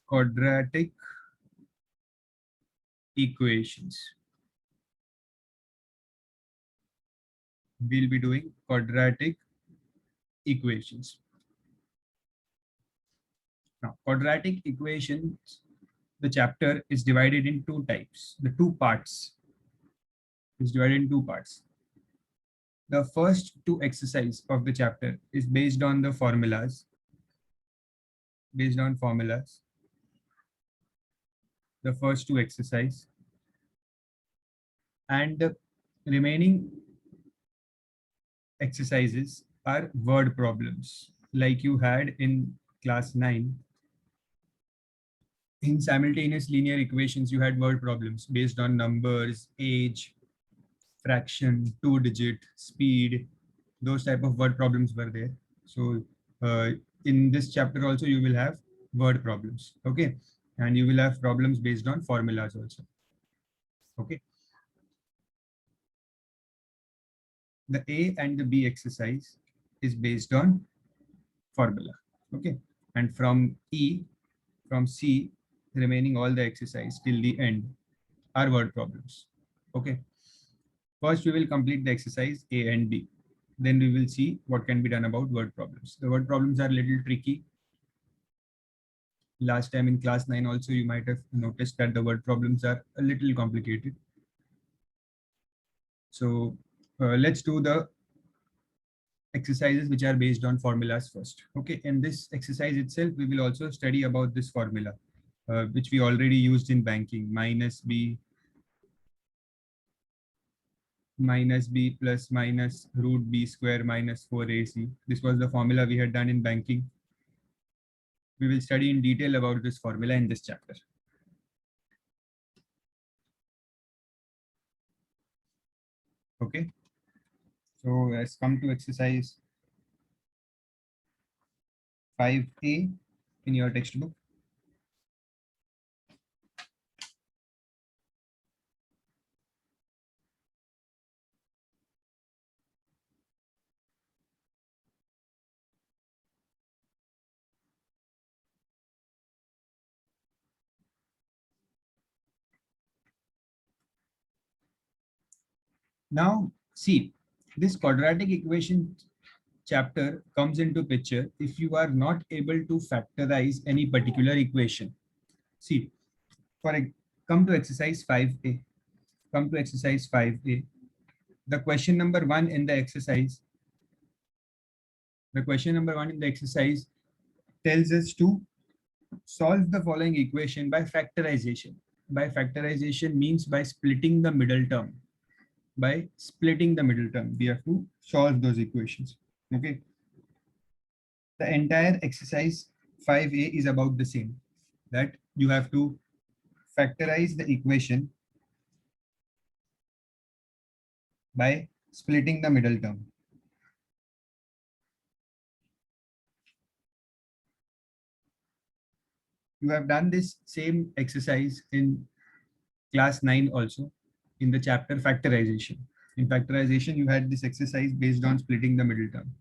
quadratic equations. We'll be doing quadratic equations. Now, quadratic equations, the chapter is divided in two types. The two parts is divided in two parts. The first two exercise of the chapter is based on the formulas. Based on formulas. The first two exercise. And the remaining exercises are word problems like you had in class 9. In simultaneous linear equations, you had word problems based on numbers, age, fraction, two digit, speed. Those type of word problems were there. So in this chapter also you will have word problems. Okay. And you will have problems based on formulas also. Okay. The A and the B exercise is based on formula. Okay. And from C, remaining all the exercise till the end are word problems. Okay. First, we will complete the exercise A and B. Then we will see what can be done about word problems. The word problems are a little tricky. Last time in class 9 also, you might have noticed that the word problems are a little complicated. So let's do the exercises which are based on formulas first. Okay, in this exercise itself, we will also study about this formula, which we already used in banking, minus b plus minus root b square minus 4ac. This was the formula we had done in banking. We will study in detail about this formula in this chapter. Okay, so let's come to exercise 5A in your textbook. Now, see, this quadratic equation chapter comes into picture if you are not able to factorize any particular equation. See, come to exercise 5A. Come to exercise 5A. The question number 1 in the exercise. The question number 1 in the exercise tells us to solve the following equation by factorization. By factorization means by splitting the middle term. By splitting the middle term, we have to solve those equations. Okay. The entire exercise 5A is about the same, that you have to factorize the equation by splitting the middle term. You have done this same exercise in class 9 also in the chapter factorization. In factorization, you had this exercise based on splitting the middle term.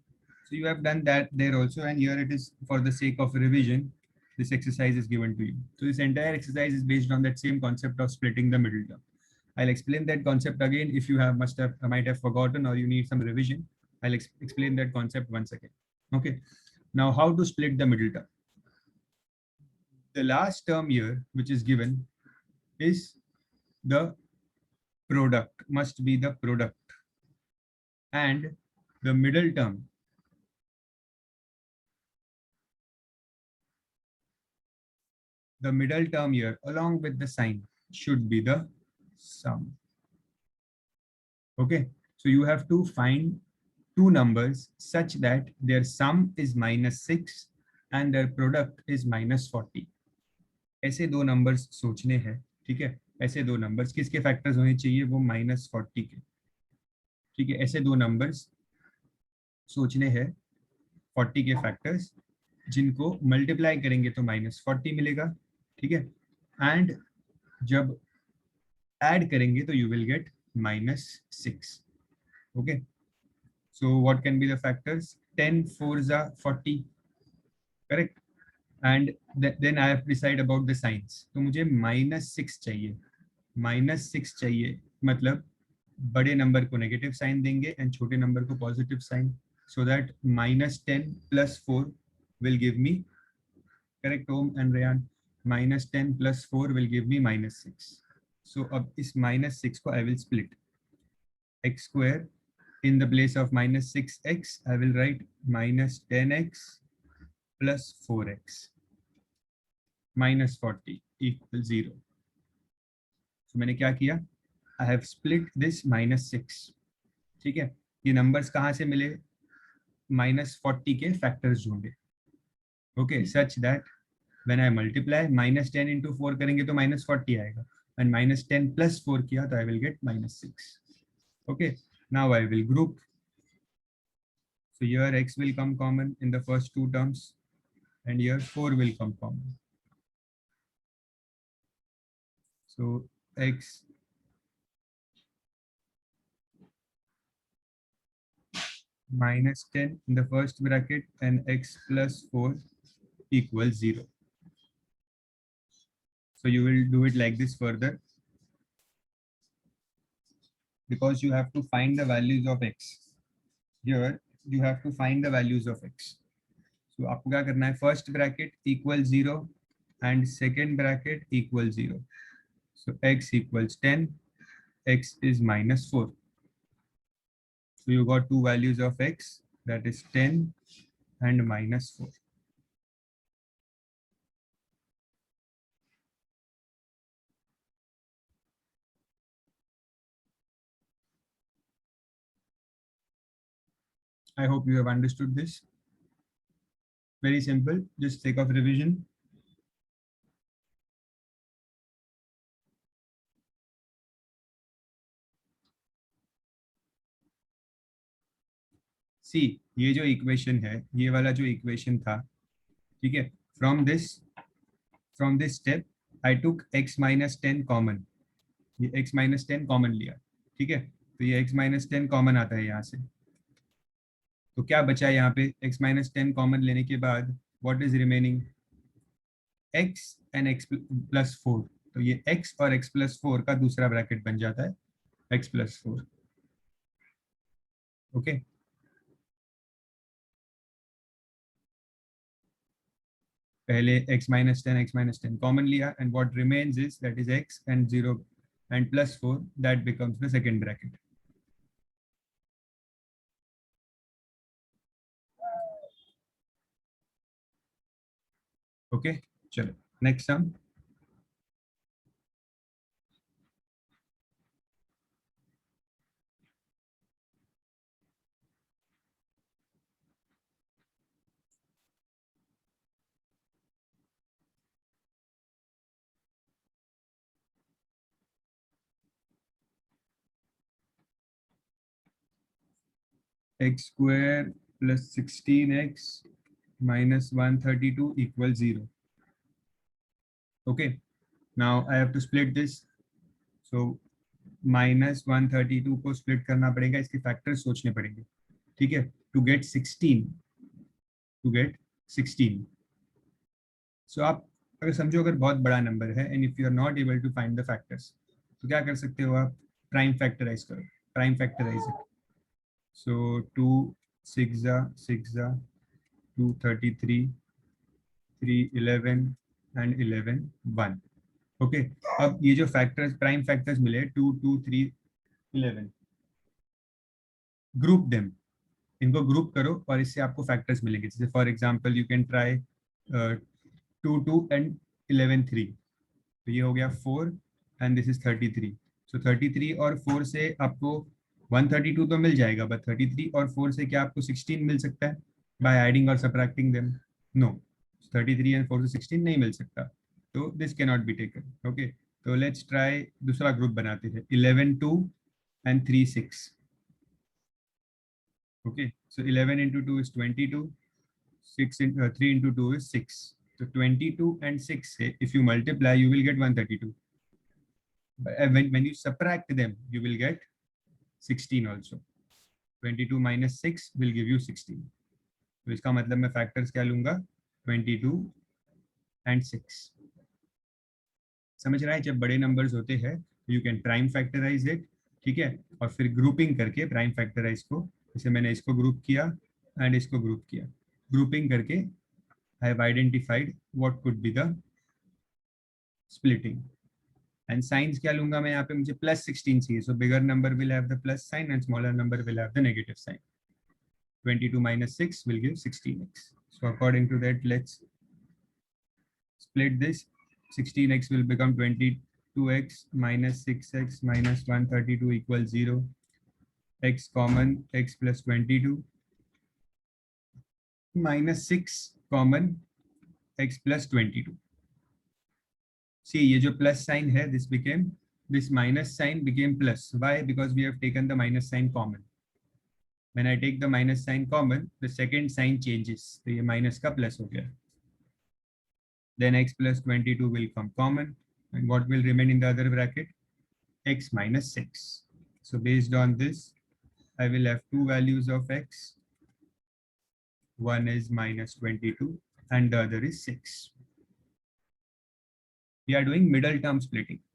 So you have done that there also, and here it is for the sake of revision, this exercise is given to you. So this entire exercise is based on that same concept of splitting the middle term. I'll explain that concept again if you might have forgotten or you need some revision. I'll explain that concept once again. Okay. Now, how to split the middle term? The last term here, which is given, is the product, must be the product, and the middle term here along with the sign should be the sum. Okay, so you have to find two numbers such that their sum is -6 and their product is -40. ऐसे दो numbers सोचने हैं, ठीक है? ऐसे दो numbers किसके factors होने चाहिए? वो -40 के, ठीक है? ऐसे दो नंबर्स सोचने हैं 40 के फैक्टर्स, जिनको मल्टीप्लाई करेंगे तो -40 मिलेगा, ठीक है? एंड जब ऐड करेंगे तो you will get -6. Okay, so what can be the factors? 10 4s are 40, correct? And then I have decide about the science. तो मुझे -6 चाहिए. -6 चाहिए मतलब बड़े नंबर को नेगेटिव साइन देंगे एंड छोटे नंबर को positive sign, so that -10 + 4 will give me, correct Om and Rayan, -10 + 4 will give me -6. So अब इस -6 को I will split. X square in the place of -6x I will write -10x + 4x -40 = 0. So मैंने क्या किया, I have split this -6. ठीक है, ये numbers कहाँ से मिले, -40 के फैक्टर्स ढूंढे. Okay, such that when I multiply -10 × 4 करेंगे तो -40 आएगा, एंड -10 + 4 किया तो I will get -6. Okay, now I will group. So here x will come common in the first two terms and here 4 will come common. So x -10 in the first bracket and x + 4 = 0. So you will do it like this further, because you have to find the values of x. Here you have to find the values of x. So आपको क्या करना है, first bracket = 0 and second bracket = 0. So x = 10, x is -4. So you got two values of x, that is 10 and -4. I hope you have understood this. Very simple, just take off revision. सी, ये जो equation है, ये वाला जो equation था, ठीक है, from this step I took x -10 common. ये x -10 कॉमन लिया, ठीक है, तो ये x -10 कॉमन आता है यहाँ से. तो क्या बचा यहाँ पे, x -10 कॉमन लेने के बाद what is remaining, x and x + 4. तो ये x और x + 4 का दूसरा ब्रैकेट बन जाता है x + 4. ओके, पहले x -10 कॉमन लिया and what remains is that is x and 0 and +4, that becomes the second bracket. Okay, चलो next sum. X square plus 16x minus 132 equals 0. Okay, now I have to split this. So -132 को split करना पड़ेगा, इसके factors सोचने पड़ेंगे, ठीक है, to get 16. So आप अगर समझो, अगर बहुत बड़ा नंबर है and if you are not able to find the factors, तो क्या कर सकते हो आप, प्राइम फैक्टराइज करो. Prime factorize it. So 2 6 233 3 11 and 11 1. Okay, अब ये जो फैक्टर्स, प्राइम फैक्टर्स मिले 2 2 3 11, ग्रुप देम, इनको ग्रुप करो और इससे आपको फैक्टर्स मिलेंगे. जैसे for example you can try 2 2 and 11 3. तो ये हो गया 4 एंड दिस इज 33. सो 33 और 4 से आपको 132 तो मिल जाएगा, बट 33 और 4 से क्या आपको 16 मिल सकता है बाय एडिंग और सबट्रैक्टिंग देम? नो, 33 एंड 4 से 16 नहीं मिल सकता, तो this can not be taken. Okay, तो लेट्स ट्राई दूसरा ग्रुप बनाते हैं, 11 2 and 3 6. Okay, so 11 into 2 is 22, 3 into 2 is 6. So 22 and 6, if you multiply, you will get 132. But when you subtract them, you will get 16 also. 22 minus 6 will give you 16. तो इसका मतलब मैं factors क्या लूंगा, 22 and 6। समझ रहा है? जब बड़े नंबर्स होते हैं you can prime factorize it, ठीक है, और फिर ग्रुपिंग करके प्राइम फैक्टराइज को, जैसे मैंने इसको ग्रुप किया एंड इसको ग्रुप किया, ग्रुपिंग करके I have identified what could be the splitting. And signs क्या लूंगा मैं यहाँ पे, मुझे +16 चाहिए, so bigger number will have the plus sign and smaller number will have the negative sign. 22 minus 6 will give 16x. So according to that, let's split this. 16x will become 22x minus 6x minus 132 equals 0. X common, x plus 22 minus 6 common, x plus 22. See, ये जो plus sign है, this became, this minus sign became plus. Why? Because we have taken the minus sign common. When I take the minus sign common, the second sign changes. तो ये minus का plus हो गया. Then x plus 22 will come common. And what will remain in the other bracket? X minus 6. So based on this, I will have two values of x. One is minus 22 and the other is 6. We are doing middle term splitting.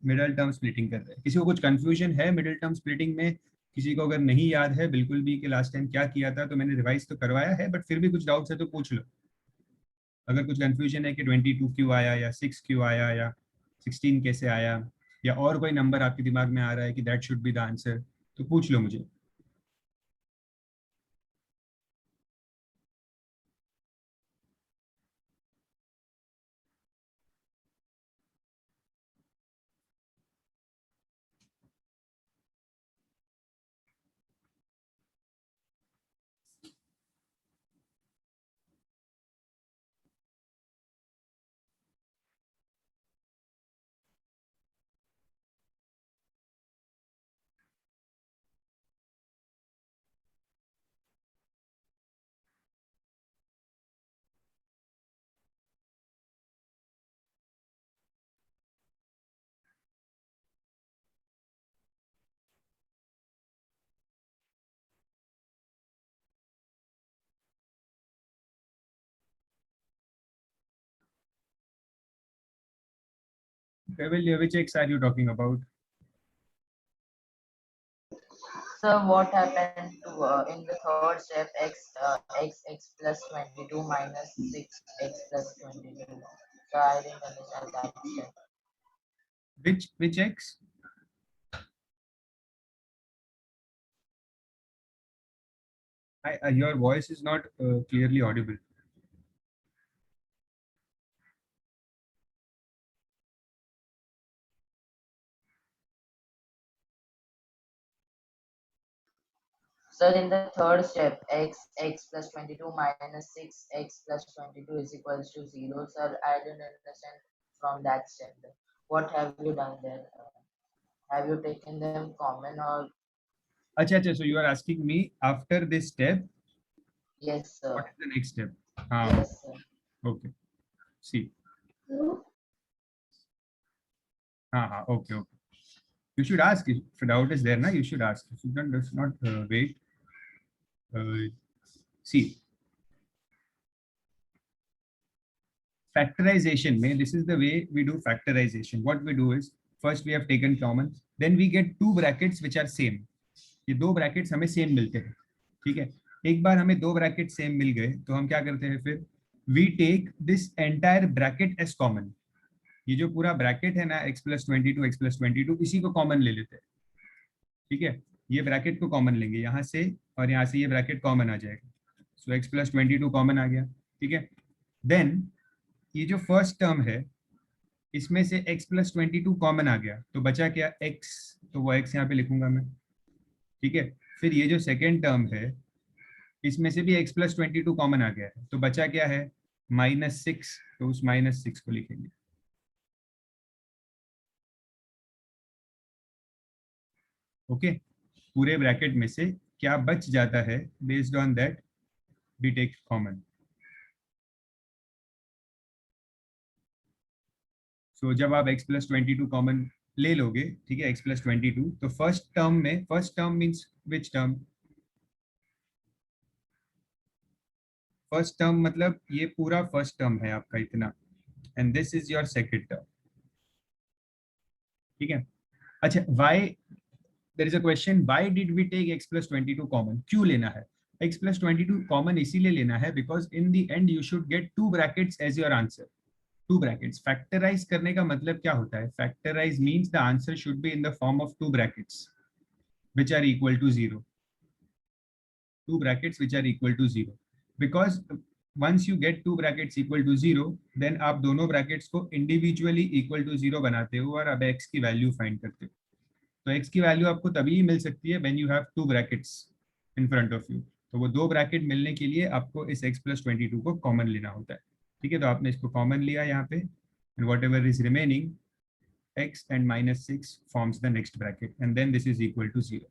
Middle term splitting कर रहे हैं. किसी को कुछ confusion है middle term splitting में? किसी को अगर नहीं याद है बिल्कुल भी कि लास्ट टाइम क्या किया था, तो मैंने रिवाइज तो करवाया है, बट फिर भी कुछ डाउट्स है तो पूछ लो. अगर कुछ कंफ्यूजन है कि 22 क्यों आया या 6 क्यों आया या 16 कैसे आया, या और कोई नंबर आपके दिमाग में आ रहा है कि that should be the answer, तो पूछ लो मुझे. Which x are you talking about? So what happened to in the third step, x plus 22 minus 6x plus 22? So I didn't understand that step. Which x? Your voice is not clearly audible. So in the third step, x plus 22 minus 6x plus 22 is equals to 0. Sir, I didn't understand from that step. What have you done there? Have you taken them common or? अच्छा, so you are asking me after this step, Yes, sir. what is the next step? Yes, sir. Okay. See. Okay. You should ask. If doubt is there, na, you should ask. You should not wait. See. Factorization में, this is the way we do factorization. What we do is, first we have taken common, then we get two brackets which are same. ये दो brackets हमें same मिलते हैं, ठीक है. एक बार हमें दो ब्रैकेट सेम मिल गए तो हम क्या करते हैं फिर, we take this entire bracket as common. ये जो पूरा ब्रैकेट है ना, x plus 22 x plus 22, इसी को कॉमन ले लेते हैं, ठीक है. ये ब्रैकेट को कॉमन लेंगे यहाँ से, और यहाँ से ये ब्रैकेट कॉमन आ जाएगा. सो x plus 22 कॉमन आ गया, ठीक है. देन ये जो फर्स्ट टर्म है इसमें से x plus 22 कॉमन आ गया, तो बचा क्या, x, तो वो x यहाँ पे लिखूंगा मैं, ठीक है. फिर ये जो सेकेंड टर्म है इसमें से भी x plus 22 कॉमन आ गया है, तो बचा क्या है, -6, तो उस -6 को लिखेंगे. ओके. पूरे ब्रैकेट में से क्या बच जाता है, based on that we take common. So जब आप x plus 22 कॉमन ले लोगे, ठीक है, x plus 22, तो फर्स्ट टर्म में, first term means which term, first term मतलब ये पूरा फर्स्ट टर्म है आपका इतना, and this is your second term. ठीक है. अच्छा, why there is a question, why did we take x plus 22 common? क्यों लेना है x plus 22 common? इसीलिए लेना है because in the end you should get two brackets as your answer. Two brackets. Factorize करने का मतलब क्या होता है? Factorize means the answer should be in the form of two brackets which are equal to 0. Two brackets which are equal to 0. Because once you get two brackets equal to 0, then आप दोनों brackets को individually equal to 0 बनाते हो और अब x की value find करते हो. तो x की वैल्यू आपको तभी मिल सकती है when you have two brackets in front of you. तो वो दो ब्रैकेट मिलने के लिए आपको इस x plus 22 को कॉमन लेना होता है. ठीक है, तो आपने इसको कॉमन लिया यहाँ पे, and whatever is remaining, x and minus 6 forms the next bracket, and then this is equal to 0.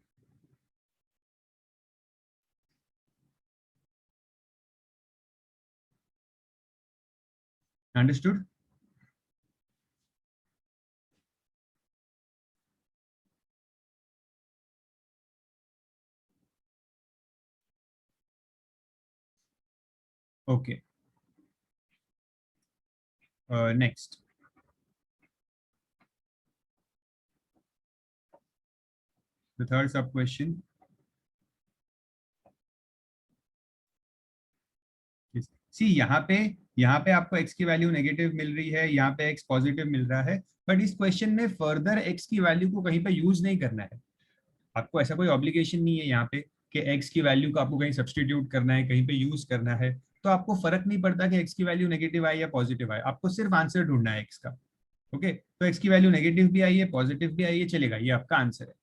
Understood? Okay. Next. The third sub question. See, यहाँ पे आपको x की वैल्यू नेगेटिव मिल रही है, यहाँ पे x पॉजिटिव मिल रहा है, बट इस क्वेश्चन में फर्दर x की वैल्यू को कहीं पे यूज नहीं करना है. आपको ऐसा कोई ऑब्लिगेशन नहीं है यहाँ पे कि x की वैल्यू को आपको कहीं सब्सटीट्यूट करना है, कहीं पे यूज करना है. तो आपको फर्क नहीं पड़ता कि x की वैल्यू नेगेटिव आए या पॉजिटिव आए, आपको सिर्फ आंसर ढूंढना है x का. ओके, तो x की वैल्यू नेगेटिव भी आई है, पॉजिटिव भी आई है, चलेगा, ये आपका आंसर है.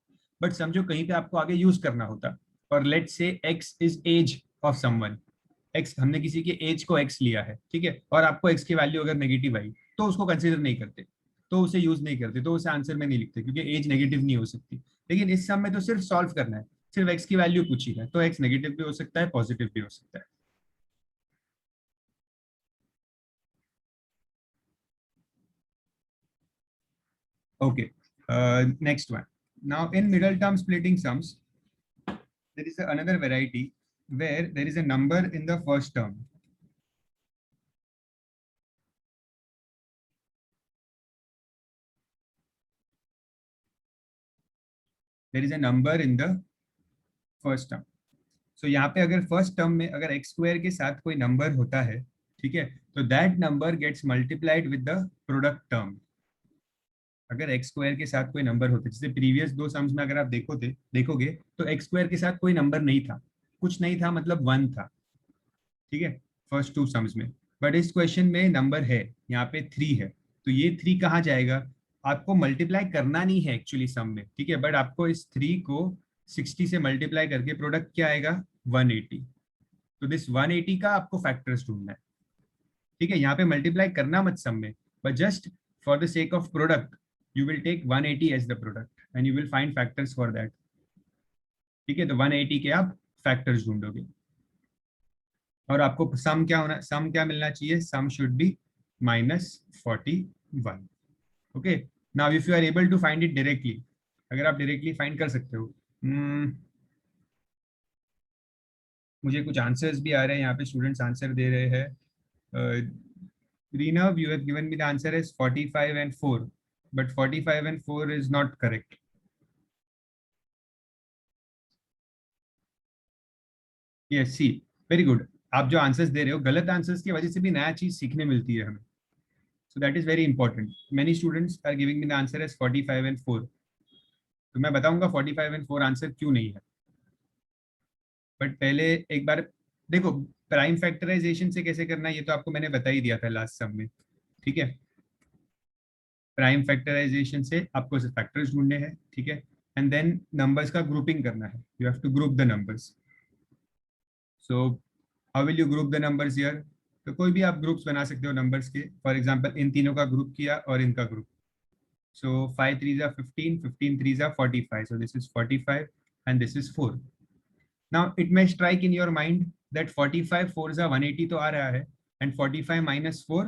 बट समझो कहीं पे आपको आगे यूज करना होता, और let's say x is age of someone. x, हमने किसी के एज को x लिया है, ठीक है, और आपको x की वैल्यू अगर नेगेटिव आई तो उसको कंसीडर नहीं करते, तो उसे यूज नहीं करते, तो उसे आंसर में नहीं लिखते क्योंकि एज नेगेटिव नहीं हो सकती. लेकिन इस सम में तो सिर्फ सॉल्व करना है, सिर्फ x की वैल्यू पूछी है, तो x नेगेटिव भी हो सकता है, पॉजिटिव भी हो सकता है. Okay, next one. Now in middle term splitting sums, there is another variety where there is a number in the first term. There is a number in the first term. So यहाँ पे अगर first term में अगर x square के साथ कोई number होता है, ठीक है, तो that number gets multiplied with the product term. अगर x स्क्वायर के साथ कोई नंबर होता है, जैसे प्रीवियस दो सम्स में अगर आप देखोगे तो x स्क्वायर के साथ कोई नंबर नहीं था, कुछ नहीं था, मतलब 1 था. ठीक है, फर्स्ट टू सम्स में. बट इस क्वेश्चन में नंबर है, यहाँ पे 3 है, तो ये 3 कहाँ जाएगा? आपको मल्टीप्लाई करना नहीं है एक्चुअली सम में, ठीक है, बट आपको इस 3 को 60 से मल्टीप्लाई करके प्रोडक्ट क्या आएगा? 180. तो दिस 180 का आपको फैक्टर्स ढूंढना है. ठीक है, यहाँ पे मल्टीप्लाई करना मत सम में, but just for the sake of product you will take 180 as the product and you will find factors for that. ठीक है, तो 180 के आप फैक्टर्स ढूंढोगे और आपको सम क्या होना, सम क्या मिलना चाहिए? Sum should be -41. Okay, now if you are able to find it directly, अगर आप डायरेक्टली फाइंड कर सकते हो. मुझे कुछ आंसर्स भी आ रहे हैं यहाँ पे, स्टूडेंट्स आंसर दे रहे हैं. Reena, you have given me the answer as 45 and 4, but 45 and 4 is not correct. Yes, see, very good. आप जो आंसर्स दे रहे हो, गलत आंसर्स की वजह से भी नया चीज सीखने मिलती है हमें. So that is very important. Many students are giving me the answer as 45 and 4. तो मैं बताऊंगा 45 and 4 आंसर क्यों नहीं है. बट पहले एक बार देखो, प्राइम फैक्टराइजेशन से कैसे करना है ये तो आपको मैंने बता ही दिया था लास्ट सम में. ठीक है, प्राइम फैक्टराइजेशन से आपको फैक्टर्स ढूंढने हैं, ठीक है, एंड देन नंबर्स का ग्रुपिंग करना है. You have to group the numbers. So how will you group the numbers here? तो कोई भी आप ग्रुप्स बना सकते हो नंबर्स के. फॉर एग्जांपल इन तीनों का ग्रुप किया और इनका group. So 5 3s are 15, 15 3s are 45. So this is 45 and this is 4. Now it may strike in your mind that 45 4s are 180 तो आ रहा है, and 45 minus 4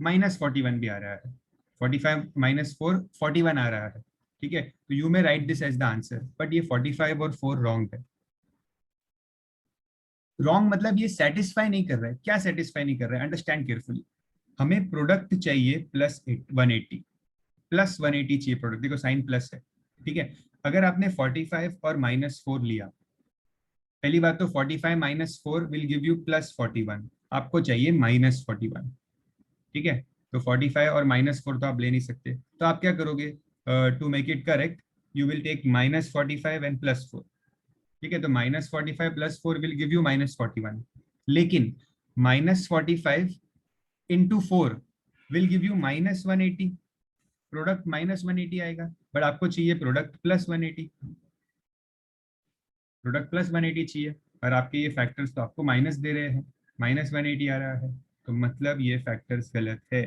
minus 41 भी आ रहा है. 45 minus 4 41 आ रहा है. ठीक है, तो you may write this as the answer, but ये 45 और 4 wrong है. रॉन्ग मतलब ये सेटिस्फाई नहीं कर रहा है. क्या सेटिस्फाई नहीं कर रहा है? Understand carefully. हमें प्रोडक्ट चाहिए प्लस 180, प्लस 180 चाहिए प्रोडक्ट, देखो साइन प्लस है, ठीक है। अगर आपने 45 और -4 लिया, पहली बात तो 45 -4 विल गिव यू +41, आपको चाहिए -41, ठीक है। तो 45 और -4 तो आप ले नहीं सकते, तो आप क्या करोगे, to make it correct you will take -45 and +4, ठीक है। तो -45 +4 विल गिव यू -41, लेकिन -45 into 4 will give you -180, product -180 आएगा, बट आपको चाहिए प्रोडक्ट +180, प्रोडक्ट +180 चाहिए, और आपके ये फैक्टर्स तो आपको माइनस दे रहे हैं, -180 आ रहा है, तो मतलब ये फैक्टर्स गलत है,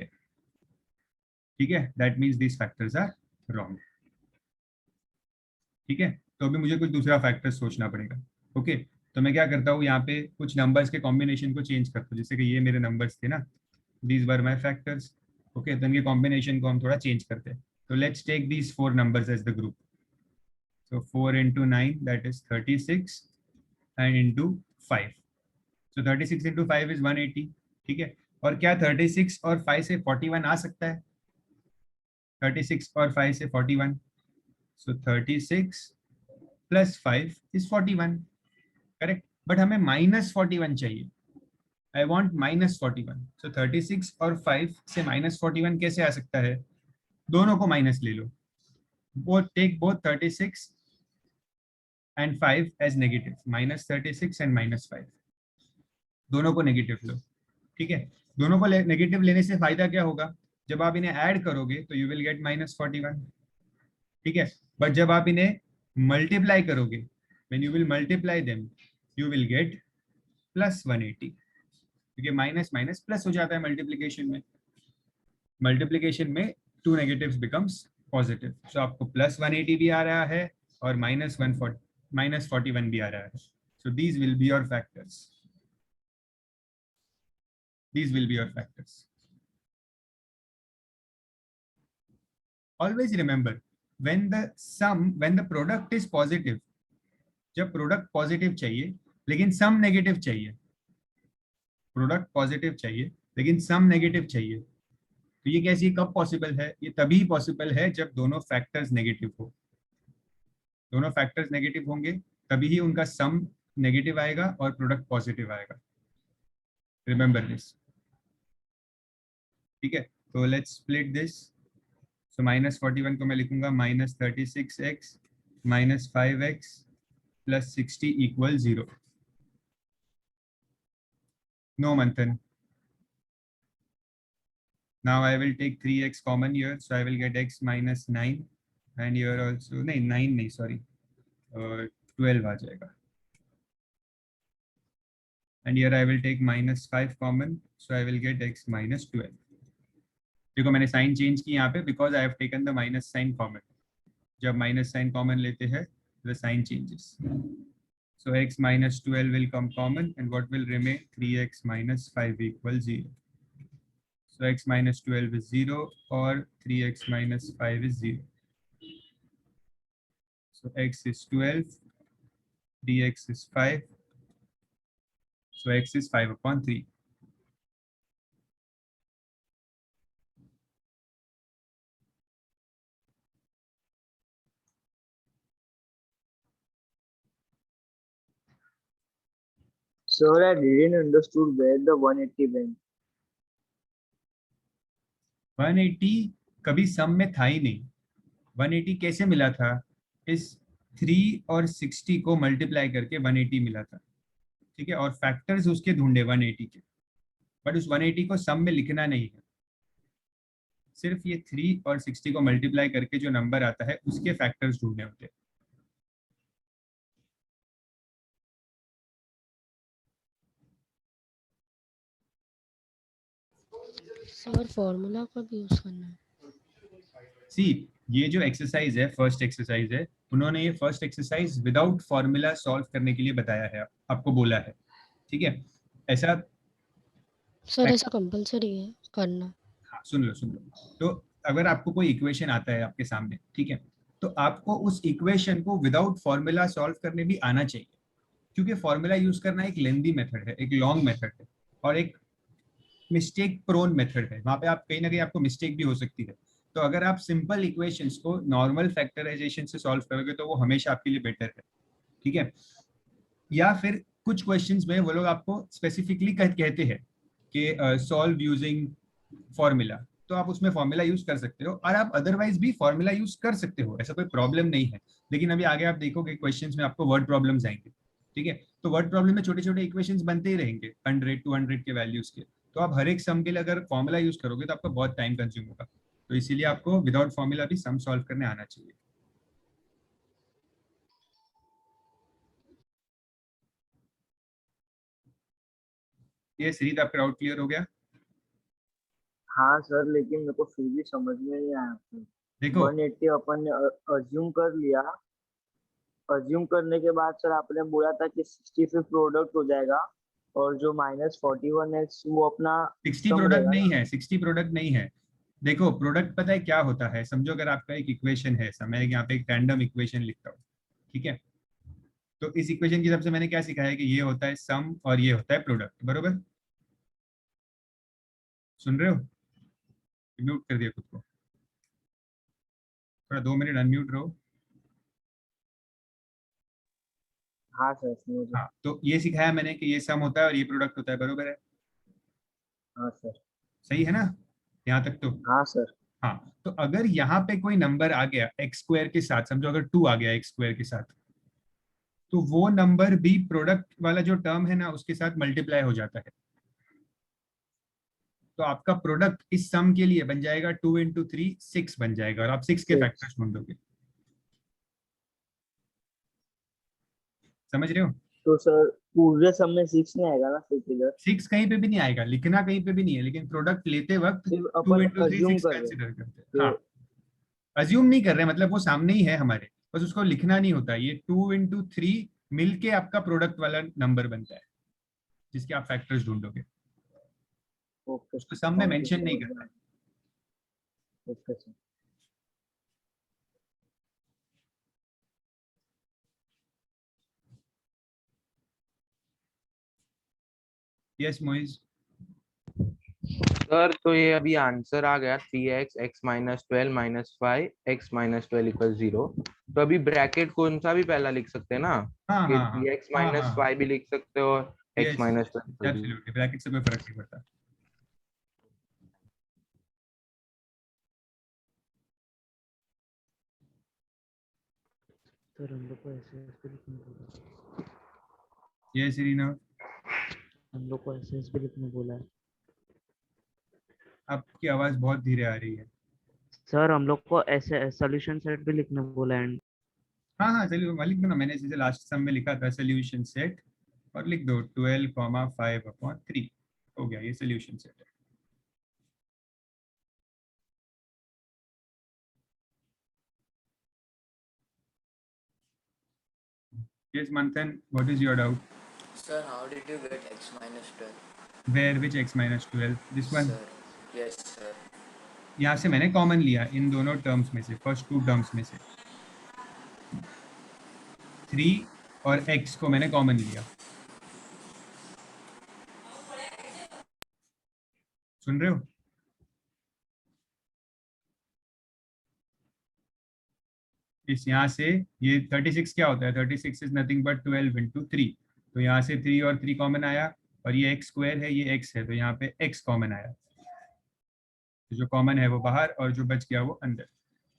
ठीक है। That means this factors are wrong, ठीक है। तो अभी मुझे कुछ दूसरा फैक्टर सोचना पड़ेगा, ओके। तो मैं क्या करता हूँ, यहाँ पे कुछ नंबर्स के कॉम्बिनेशन को चेंज करता हूँ, जैसे कि ये मेरे नंबर्स थे ना, these were my factors, okay. तो इनके कॉम्बिनेशन को हम थोड़ा चेंज करते हैं, तो let's take these 4 numbers as the group. So 4 into 9, that is 36, and into 5. So 36 into 5 is 180, ठीक है। और क्या 36 और 5 से 41 आ सकता है? 36 और 5 से 41, so 36 plus 5 is 41, correct. But हमें -41 चाहिए, आई वॉन्ट -41, so 36 और 5 से -41 कैसे आ सकता है? दोनों को माइनस ले लो, both take both 36 and 5 as negative, -36 and -5, दोनों को नेगेटिव लो, ठीक है। दोनों को नेगेटिव लेने से फायदा क्या होगा, जब आप इन्हें ऐड करोगे तो यू विल गेट -41, ठीक है। बट जब आप इन्हें मल्टीप्लाई करोगे, when you will multiply them you will gate +180, क्योंकि माइनस माइनस प्लस हो जाता है मल्टीप्लीकेशन में 2 नेगेटिव्स बिकम्स पॉजिटिव, सो आपको +180 भी आ रहा है और -41 भी आ रहा है, so these will be your factors, these will be your factors. Always remember, when the product is positive, जब प्रोडक्ट पॉजिटिव चाहिए लेकिन सम नेगेटिव चाहिए, प्रोडक्ट पॉजिटिव चाहिए लेकिन सम नेगेटिव चाहिए, तो ये कैसे कब पॉसिबल है? ये तभी पॉसिबल है जब दोनों फैक्टर्स नेगेटिव हो, दोनों फैक्टर्स नेगेटिव होंगे तभी ही उनका सम नेगेटिव आएगा और प्रोडक्ट पॉजिटिव आएगा, रिमेंबर दिस, ठीक है। तो लेट्स स्प्लिट दिस, सो -41 को मैं लिखूंगा -36x -5x plus 60 equals 0. No, Manthan. Now I will take 3x common here, so I will get x minus 9, and here also, नहीं 9 नहीं, sorry, 12 आ जाएगा, and here I will take -5 common, so I will get x minus 12. देखो मैंने sign change की यहाँ पे, because I have taken the minus sign common, जब minus sign common लेते हैं the sign changes, so x minus 12 will come common, and what will remain? 3x minus 5 equals 0. So x minus 12 is 0 or 3x minus 5 is 0. So x is 12, dx is 5. So x is 5/3. Sir, I didn't understood where the 180 went. 180 कभी सम में था ही नहीं, 180 कैसे मिला था? इस 3 और 60 को मल्टीप्लाई करके 180 मिला था, ठीक है। और फैक्टर्स उसके ढूंढे 180 के, बट उस 180 को सम में लिखना नहीं है, सिर्फ ये 3 और 60 को मल्टीप्लाई करके जो नंबर आता है उसके फैक्टर्स ढूंढने होते हैं। सर फॉर्मूला कब यूज करना है? सी, ये जो एक्सरसाइज है, फर्स्ट एक्सरसाइज है, उन्होंने ये first exercise without formula solve करने के लिए बताया है, आपको बोला है, ठीक है। ऐसा सर ऐसा कंपलसरी है करना? हाँ, सुन लो, तो अगर आपको कोई इक्वेशन आता है आपके सामने, ठीक है, तो आपको उस इक्वेशन को विदाउट फॉर्मूला सॉल्व करने भी आना चाहिए, क्योंकि फॉर्मूला यूज करना एक लेंदी मेथड है, एक लॉन्ग मेथड है, और एक मिस्टेक प्रोन मेथड है, वहां पे आप कहीं ना कहीं आपको मिस्टेक भी हो सकती है। तो अगर आप सिंपल इक्वेशंस को नॉर्मल फैक्टराइजेशन से सॉल्व करोगे तो वो हमेशा आपके लिए बेटर है, ठीक है। या फिर कुछ क्वेश्चंस में वो लोग आपको स्पेसिफिकली कहते हैं कि सॉल्व यूजिंग फॉर्मूला, तो आप उसमें फॉर्मूला यूज कर सकते हो, और आप अदरवाइज भी फॉर्मूला यूज कर सकते हो, ऐसा कोई प्रॉब्लम नहीं है। लेकिन अभी आगे आप देखोगे क्वेश्चंस में आपको वर्ड प्रॉब्लम्स आएंगे, ठीक है। तो वर्ड प्रॉब्लम में छोटे छोटे इक्वेशंस बनते ही रहेंगे 100 200 के वैल्यूज के। तो आप हर एक सम के लिए अगर फॉर्मूला यूज करोगे तो आपका बहुत टाइम कंज्यूम होगा। तो इसीलिए आपको विदाउट फॉर्मूला भी सम सॉल्व करने आना चाहिए। ये सीरीज आपका डाउट क्लियर हो गया? हाँ सर, लेकिन मेरे को फिर भी समझ में नहीं आया सर। देखो 180 अपन ने अज्यूम कर लिया। अज्यूम करने के बाद सर आपने बोला था कि 65 प्रोडक्ट हो जाएगा, और जो -41 है वो अपना 60 सम प्रोडक्ट रहेगा नहीं ना। है, 60 प्रोडक्ट नहीं है। देखो प्रोडक्ट पता है क्या होता है, समझो अगर आपका एक इक्वेशन है, मैं यहाँ पे एक रैंडम इक्वेशन लिखता हूँ, ठीक है। तो इस इक्वेशन की सबसे मैंने क्या सिखाया है कि ये होता है सम और ये होता है प्रोडक्ट, बरोबर? सुन रहे हो? म्यूट कर दिया खुद को, थोड़ा 2 मिनट अनम्यूट रहो। हाँ सर, समझ। हाँ, तो ये सिखाया मैंने कि ये सम होता है और ये प्रोडक्ट होता है, बरोबर है? हाँ सर। सही है ना यहाँ तक तो? हाँ सर। हाँ, तो अगर यहाँ पे कोई नंबर आ गया एक्स स्क्वायर के साथ, समझो अगर 2 आ गया एक्स स्क्वायर के साथ, तो वो नंबर भी प्रोडक्ट वाला जो टर्म है ना उसके साथ मल्टीप्लाई हो जाता है। तो आपका प्रोडक्ट इस सम के लिए बन जाएगा 2 इंटू 3 6 बन जाएगा, और आप 6 के सिक्स। फैक्टर्स ढूंढोगे। समझ रहे हो? तो सर पूरे सम में 6 नहीं आएगा ना सिर्फ इधर? 6 कहीं पे भी नहीं आएगा, लिखना कहीं पे भी नहीं है, लेकिन प्रोडक्ट लेते वक्त सिर्फ 2 अपन इंटू थ्री अज्यूम सिक्स कर रहे हैं कंसिडर करते हैं। हाँ, कि अज्यूम नहीं कर रहे, मतलब वो सामने ही है हमारे, बस उसको लिखना नहीं होता। ये 2 इंटू 3 मिलके आपका प्रोडक्ट वाला नंबर बनता है जिसके आप फैक्टर्स ढूंढोगे। ओके उसको सम में ओके मेंशन नहीं समझ करना गया। है। Okay sir. Yes Moiz. Sir तो ये अभी आंसर आ गया 3x x-12 - 5 x-12 = 0। तो अभी ब्रैकेट कौन सा भी पहला लिख सकते हैं ना, हाँ कि हाँ हाँ 3x हाँ हाँ हाँ, 5 भी लिख सकते हो और x यस, - 12 भी। एब्सोल्युटली, ब्रैकेट से कोई फर्क नहीं पड़ता। सर हम लोग को ऐसे ऐसे लिखने बोला। यस रीना, हम लोग को ऐसे ऐसे लिखने बोला है। आपकी आवाज बहुत धीरे आ रही है। सर हम लोग को ऐसे सॉल्यूशन सेट भी लिखने बोला है। हाँ हाँ, चलिए वहाँ लिख दो ना, मैंने जैसे लास्ट सम में लिखा था सोल्यूशन सेट, और लिख दो 12,5/3, हो गया, ये सोल्यूशन सेट है। Yes, Manthan, what is your doubt? Sir, how did you get x minus 12? Where, which x minus 12? This one? Sir, yes, sir. यहाँ से मैंने कॉमन लिया इन दोनों टर्म्स में से, फर्स्ट 2 टर्म्स में से 3 और x को मैंने कॉमन लिया। सुन रहे हो? इस यहाँ से ये 36 क्या होता है, 36 इज नथिंग बट 12 इंटू 3। तो यहाँ से 3 और 3 कॉमन आया, और ये x स्क्वायर है, ये x है, तो यहाँ पे x कॉमन आया। तो जो कॉमन है वो बाहर और जो बच गया वो अंदर।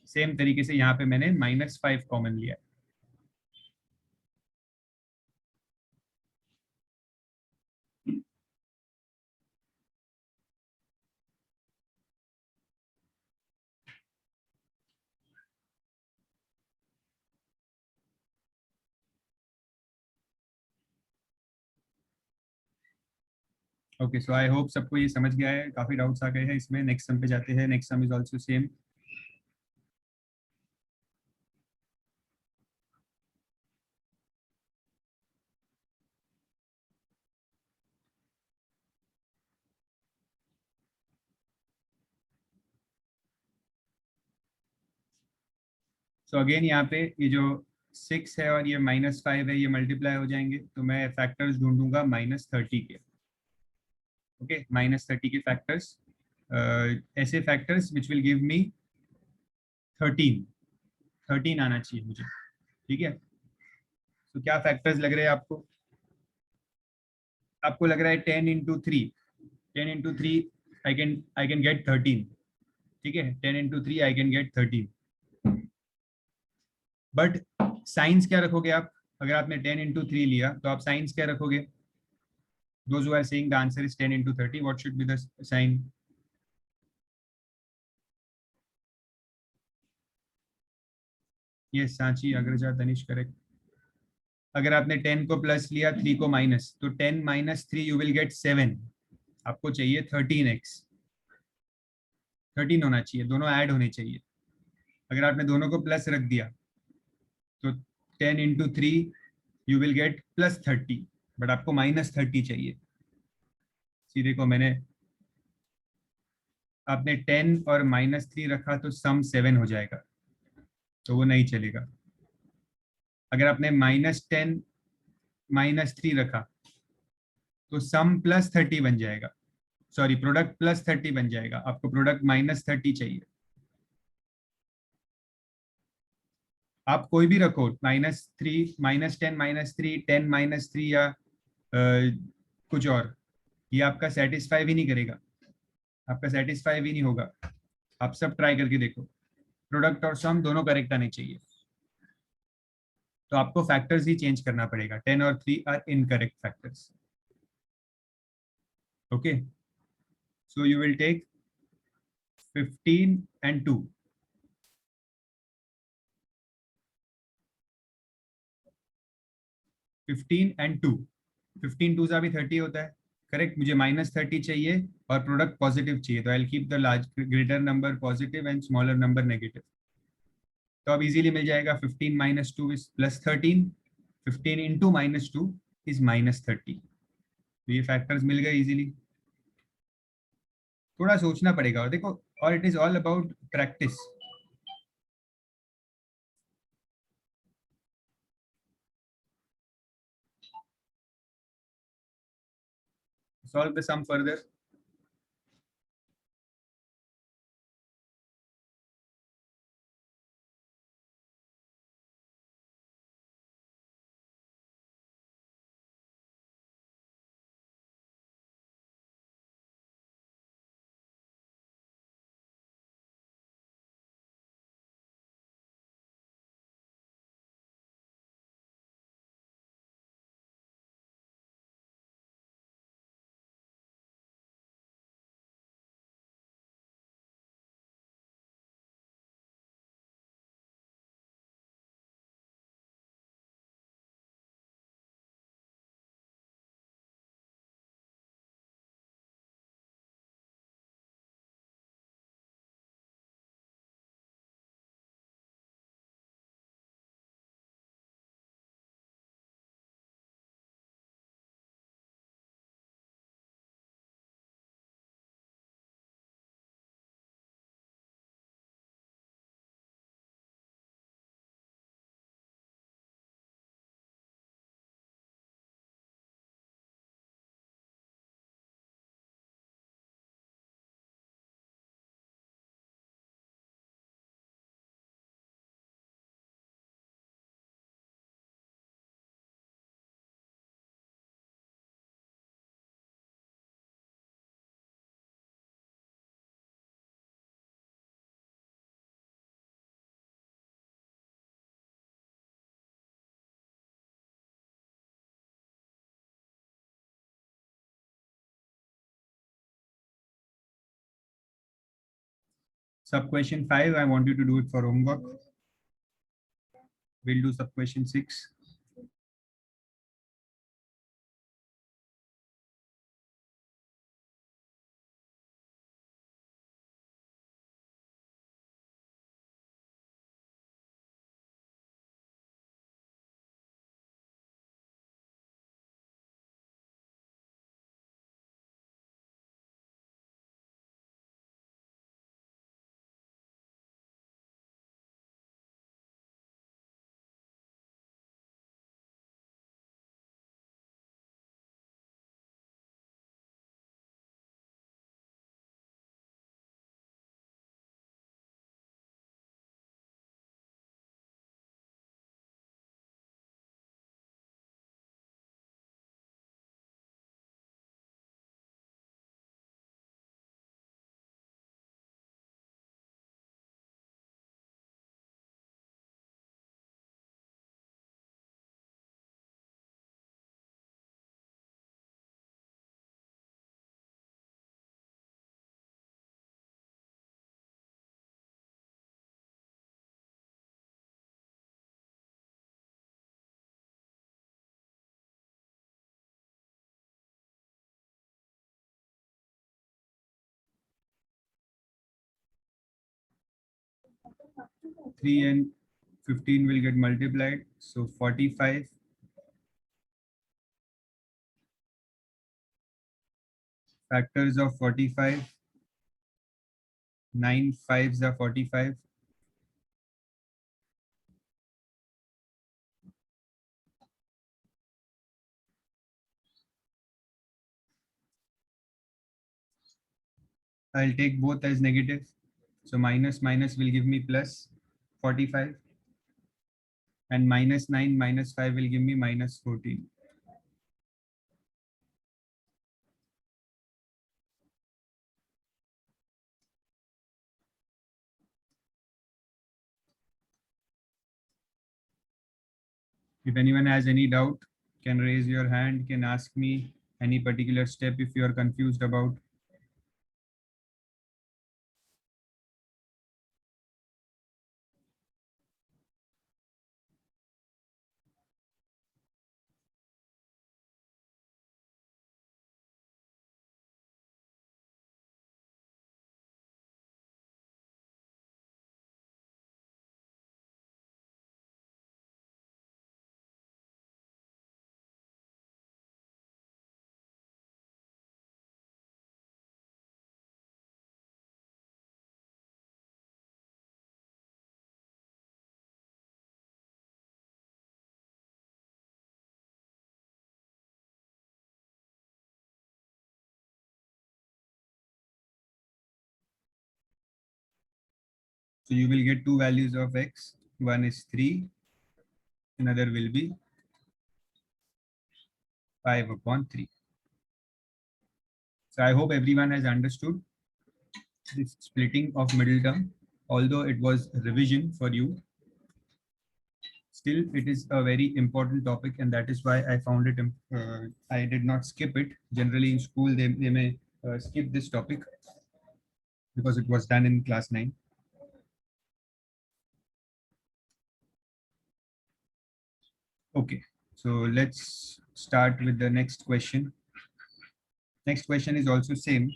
सेम तरीके से यहाँ पे मैंने -5 कॉमन लिया। ओके, सो आई होप सबको ये समझ गया है, काफी डाउट्स आ गए हैं इसमें। नेक्स्ट सम पे जाते हैं। Next sum is also same. So again यहाँ पे ये जो 6 है और ये -5 है, ये मल्टीप्लाई हो जाएंगे, तो मैं फैक्टर्स ढूंढूंगा -30 के। ओके, -30 के फैक्टर्स, ऐसे फैक्टर्स विच विल गिव मी 13 आना चाहिए मुझे, ठीक है। तो क्या फैक्टर्स लग रहे हैं आपको? आपको लग रहा है 10 into three, 10 into 3 I can get 13, ठीक है, 10 into 3 I can get 13। But science क्या रखोगे आप? अगर आपने 10 इंटू 3 लिया तो आप साइंस क्या रखोगे? Those who are saying the answer is 10 into 30, what should be the sign? Yes, Sanchi, Agraja, Tanish, correct. अगर आपने 10 को प्लस लिया 3 को माइनस, तो 10 माइनस 3 यू विल गेट 7। आपको चाहिए 13x, 13 होना चाहिए, दोनों ऐड होने चाहिए। अगर आपने दोनों को प्लस रख दिया तो 10 into 3 you will gate +30, but आपको -30 चाहिए। सीधे को मैंने, आपने 10 और -3 रखा तो सम 7 हो जाएगा, तो वो नहीं चलेगा। अगर आपने -10 -3 रखा तो सम +30 बन जाएगा, सॉरी प्रोडक्ट +30 बन जाएगा, आपको प्रोडक्ट -30 चाहिए। आप कोई भी रखो, -3 -10 -3 10 -3 या कुछ और, ये आपका सेटिस्फाई भी नहीं करेगा, आपका सेटिस्फाई भी नहीं होगा। आप सब ट्राई करके देखो, प्रोडक्ट और सम दोनों करेक्ट आने चाहिए। तो आपको फैक्टर्स ही चेंज करना पड़ेगा, 10 और 3 are incorrect factors. Okay, so you will take 15 and 2, 15 and 2, 15 2 सा भी 30 होता है, करेक्ट। मुझे -30 चाहिए और प्रोडक्ट पॉजिटिव चाहिए, तो I will keep the large greater number positive and smaller number negative. तो अब इजीली मिल जाएगा, 15 - 2 इज +13, 15 इंटू -2 इज -30। तो ये फैक्टर्स मिल गए इजीली। थोड़ा सोचना पड़ेगा, और देखो, और it is all about practice. Solve the sum further. Sub question 5, I want you to do it for homework. We'll do sub question 6. 3 and 15 will get multiplied. So 45. Factors of 45. 9 fives are 45. I'll take both as negative. So minus minus will give me plus 45. And minus 9 minus 5 will give me minus 14. If anyone has any doubt, can raise your hand, can ask me any particular step if you are confused about. So you will get two values of x. One is 3, another will be 5 upon 3. So I hope everyone has understood this splitting of middle term. Although it was revision for you, still it is a very important topic, and that is why I found it, I did not skip it. Generally in school, they may skip this topic because it was done in class 9. Okay, so let's start with the next question. Next question is also same.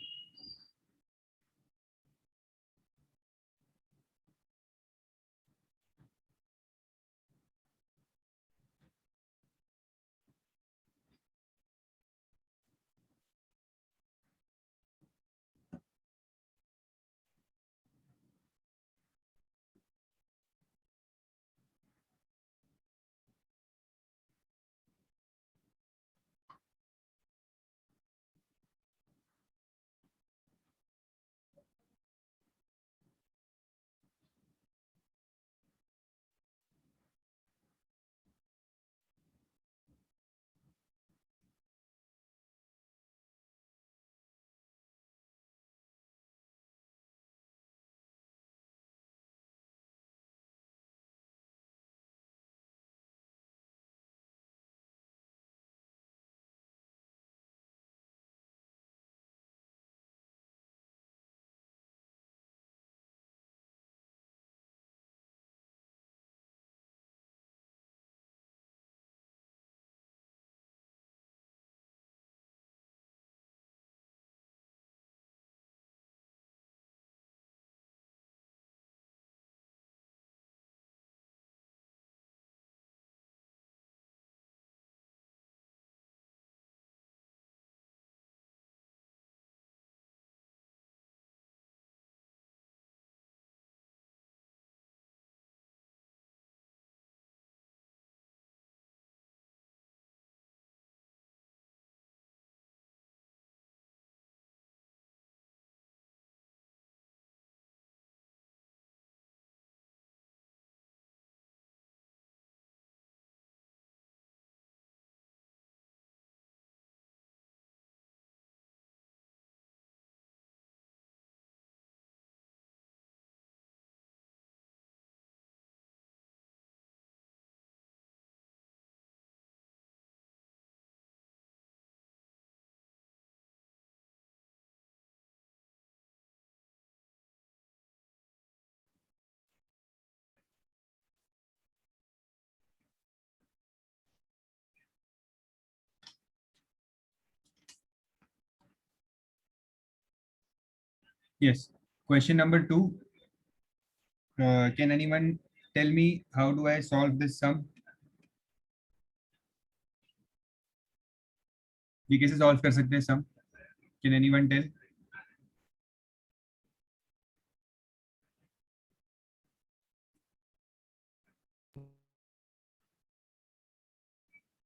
Yes. Question number 2. Can anyone tell me how do I solve this sum? ये कैसे solve कर सकते हैं sum? Can anyone tell?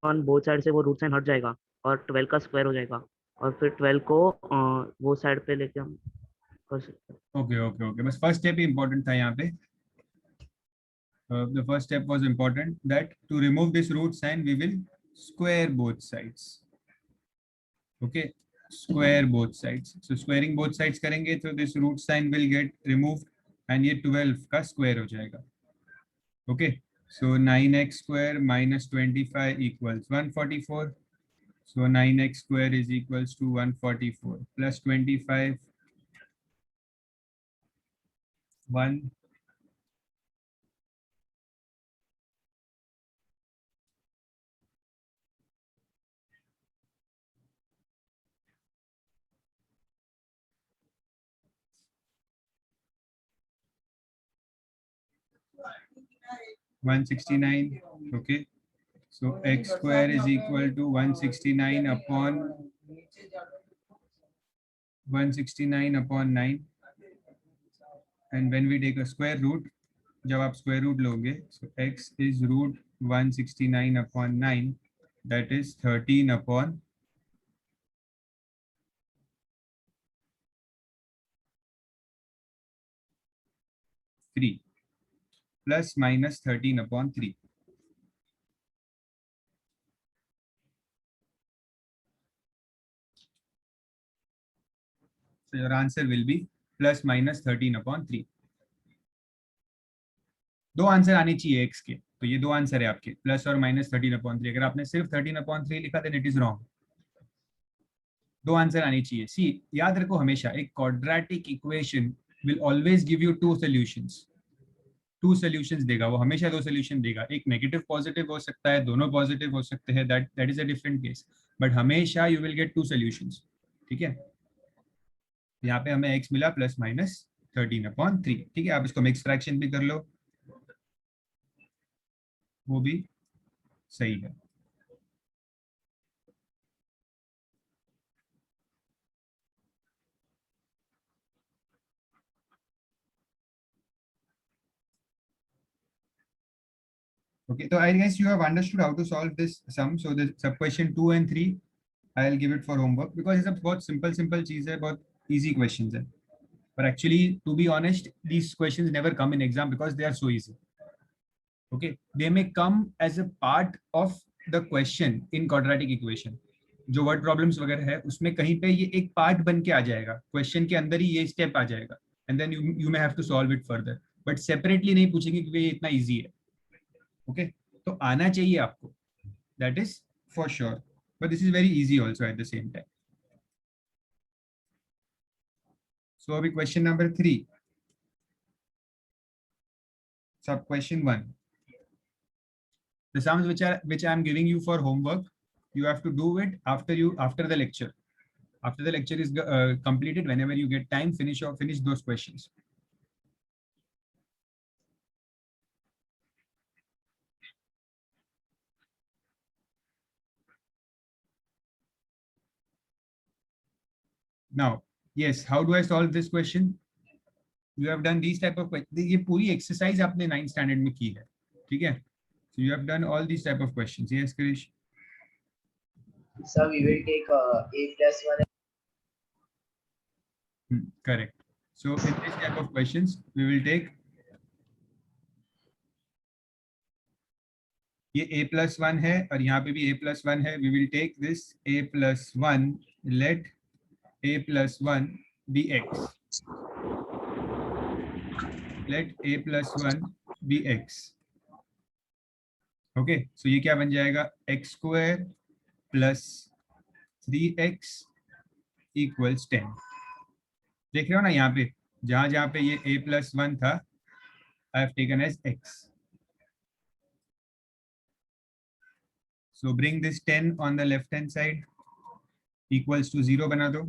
On both side से वो root sine हट जाएगा और 12 का स्क्वायर हो जाएगा और फिर 12 को वो साइड पे लेके हम कर सकते हैं. Okay, okay, okay. बस first step ही important था यहाँ पे. The first step was important, that to remove this root sign, we will square both sides. Okay, square both sides. So squaring both sides करेंगे तो this root sign will get removed and ये 12 का square हो जाएगा. Okay, so 9x square minus 25 equals 144. So 9x square is equals to 144 plus 25, 1. $169. Okay, so x square is equal to 169 upon 9, and when we take a square root, जब आप square root लोगे, so x is root 169 upon 9, that is 13 upon 3 plus minus 13 upon 3. So your answer will be plus minus 13 upon 3. दो answer आने चाहिए x के, तो ये दो आंसर है आपके, प्लस और माइनस 13 अपॉन 3. अगर आपने सिर्फ 13 अपॉन 3 लिखा देन इट इज रॉन्ग. दो आंसर आने चाहिए. सी याद रखो हमेशा, एक quadratic equation will always give you two solutions. Two solutions देगा वो, हमेशा दो सॉल्यूशन देगा. एक नेगेटिव पॉजिटिव हो सकता है, दोनों पॉजिटिव हो सकते हैं, that is a different case, but हमेशा you will get two solutions. ठीक है, यहाँ पे हमें x मिला प्लस माइनस 13 अपॉन 3. ठीक है, आप इसको मिक्स फ्रैक्शन भी कर लो, वो भी सही है. Okay, so I guess you have understood how to solve this sum. So the sub question 2 and 3, I'll give it for homework because it's a बहुत simple चीज है, बहुत easy questions है. But actually, to be honest, these questions never come in exam because they are so easy. Okay, they may come as a part of the question in quadratic equation. जो word problems वगैरह है उसमें कहीं पे ये एक part बन के आ जाएगा, क्वेश्चन के अंदर ही ये स्टेप आ जाएगा, and then you may have to solve it further. But separately नहीं पूछेंगे कि ये इतना इजी है. ओके, तो आना चाहिए आपको, that is for sure, but this is very easy also at the same time. So अभी क्वेश्चन नंबर 3, सब question 1. The sums which I am giving you for homework, you have to do it after the lecture. After the lecture is completed, whenever you get time, finish those questions. Now, yes, how do I solve this question? You have done these type of questions. ये पूरी exercise आपने 9th standard में की है, ठीक है? So you have done all these type of questions. Yes, Krish? Sir, we will take a plus 1. Correct. So in this type of questions, we will take ये a plus 1 है और यहाँ पे भी a plus 1 है. We will take this a plus 1. Let a plus 1 be x. Let a plus 1 be x. Okay, so ये क्या बन जाएगा? X square plus 3x equals 10. देख रहे हो ना यहाँ पे, जहां पे ये a plus 1 था, I have taken as x. So bring this 10 on the left hand side, equals to 0 बना दो,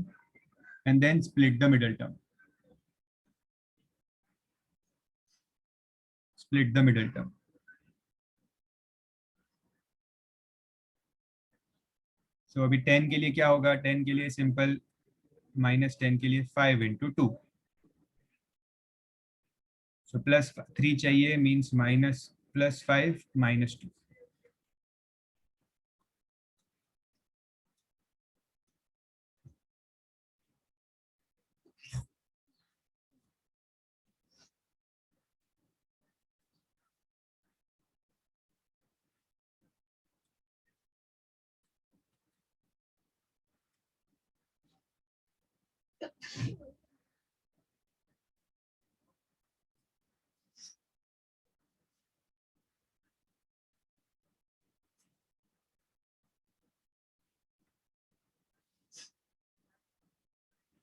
and then split the middle term. split the middle term. So अभी 10 के लिए क्या होगा? 10 के लिए सिंपल, -10 के लिए 5 into 2. So +3 चाहिए, means +5 -2.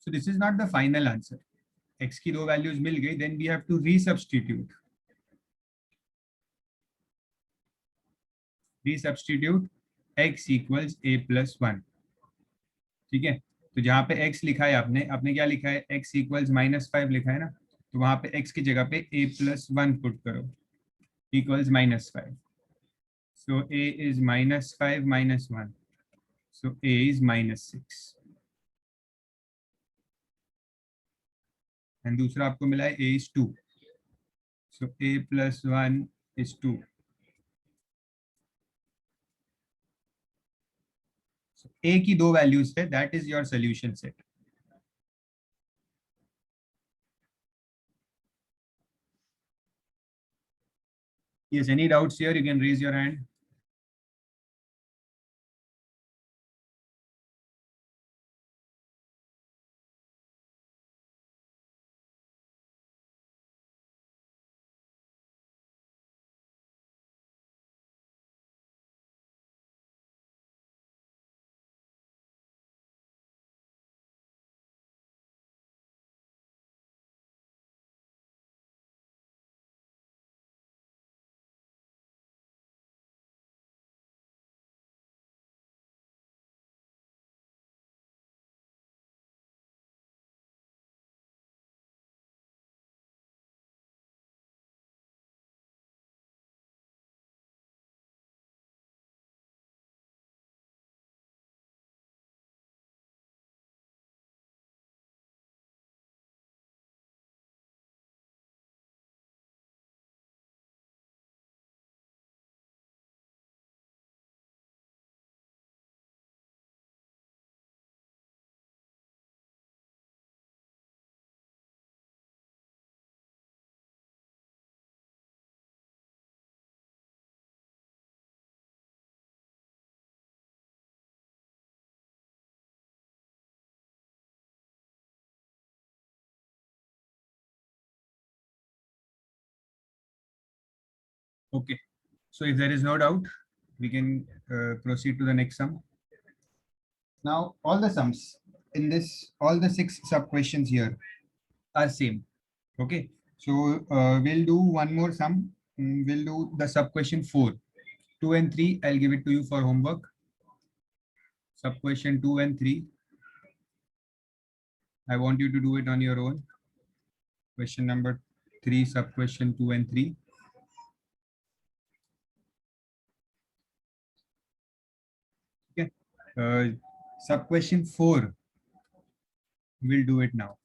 So this is not the final answer. X की 2 values मिल गई, then we have to resubstitute. Resubstitute x equals a plus 1. ठीक है, तो जहाँ पे x लिखा है आपने आपने क्या लिखा है? x equals -5 लिखा है ना, तो वहां पे x की जगह पे a plus 1 पुट करो, equals -5. So a is -5 minus 1. So a is -6. And दूसरा आपको मिला है a is 2. So a plus 1 is 2. So a की 2 वैल्यूज है, that is your solution set. Yes, any doubts here? You can raise your hand. Okay, so if there is no doubt, we can proceed to the next sum. Now, all the sums in this, all the 6 sub questions here are same. Okay, so we'll do one more sum. We'll do the sub question 4. 2 and 3, I'll give it to you for homework. Sub question 2 and 3. I want you to do it on your own. Question number 3, sub question 2 and 3. Okay. Sub question 4. We'll do it now.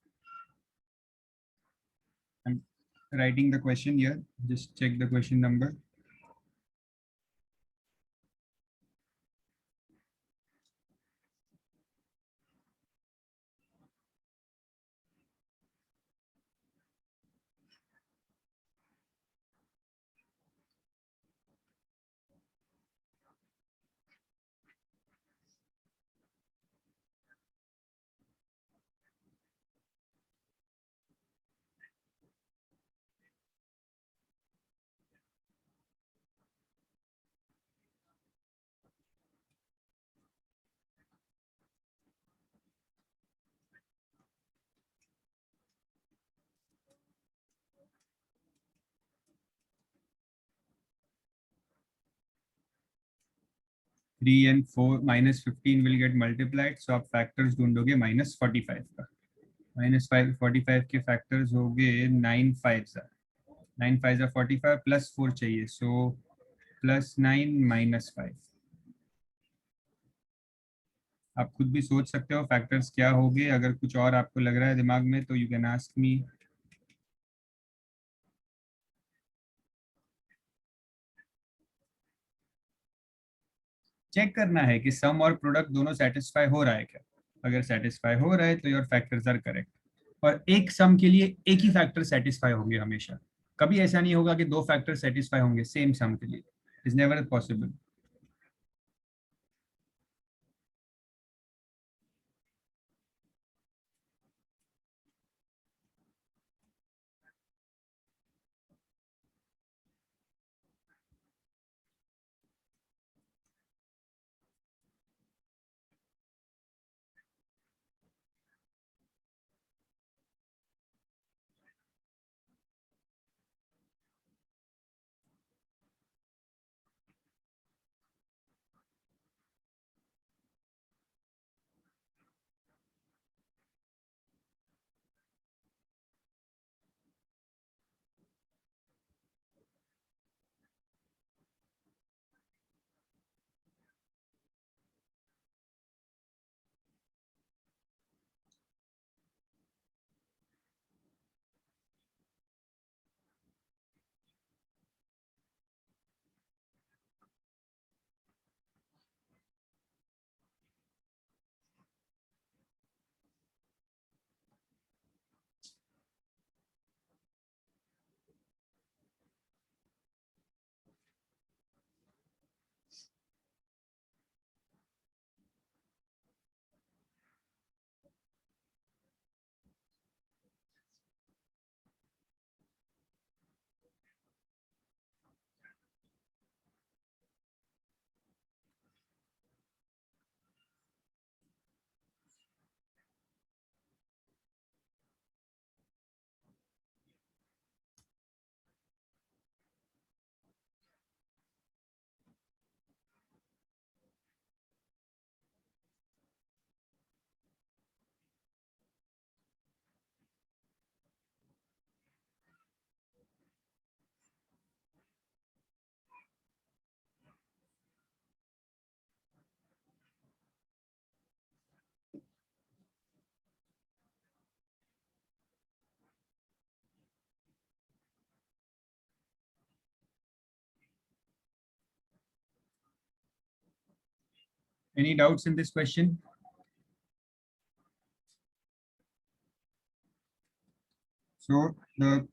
I'm writing the question here. Just check the question number. Three and 4 minus 15 will get multiplied. So आप factors ढूंढोगे -45 का. -45 के factors हो गए 9 5s. 9 5 45 plus 4 चाहिए, सो +9 -5। आप खुद भी सोच सकते हो फैक्टर्स क्या होंगे। अगर कुछ और आपको लग रहा है दिमाग में तो you can ask me. Check करना है कि सम और प्रोडक्ट दोनों सेटिस्फाई हो रहा है क्या। अगर सेटिस्फाई हो रहा है तो योर फैक्टर्स आर करेक्ट। और एक सम के लिए एक ही फैक्टर सेटिस्फाई होंगे हमेशा। कभी ऐसा नहीं होगा कि दो फैक्टर सेटिस्फाई होंगे सेम सम के लिए। Is never possible. Any doubts in this question? So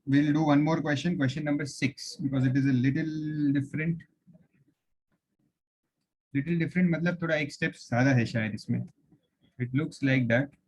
we'll do one more question, question number 6, because it is a little different. Little different मतलब थोड़ा एक स्टेप ज़्यादा है शायद इसमें. It looks like that.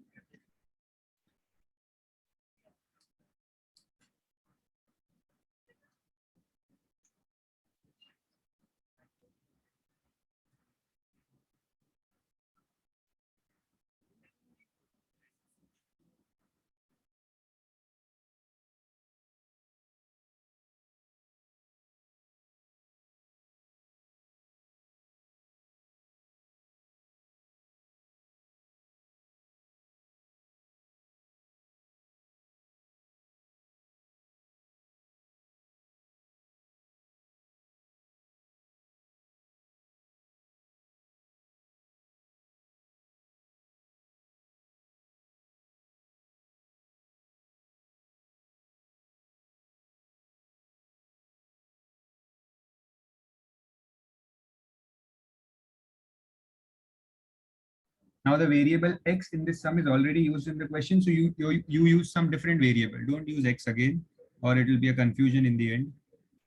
Now the variable x in this sum is already used in the question, so you use some different variable. Don't use x again, or it will be a confusion in the end.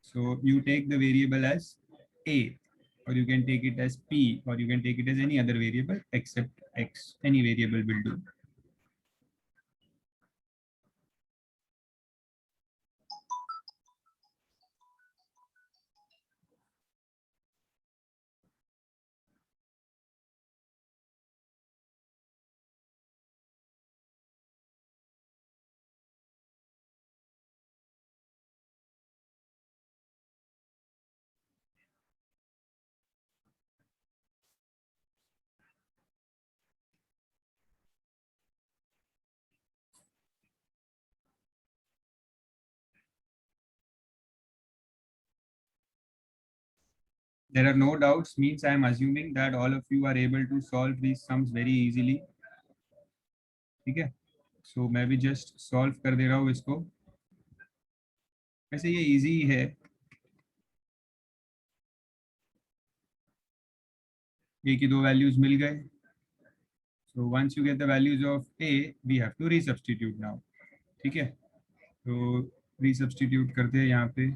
So you take the variable as a, or you can take it as p, or you can take it as any other variable except x. Any variable will do. There are no doubts means I am assuming that all of you are able to solve these sums very easily. ठीक है, so मैं भी just solve कर दे रहा हूँ इसको. वैसे ये easy है. A की दो values मिल गए. So once you get the values of A, we have to resubstitute now. ठीक है, तो resubstitute करते हैं यहाँ पे.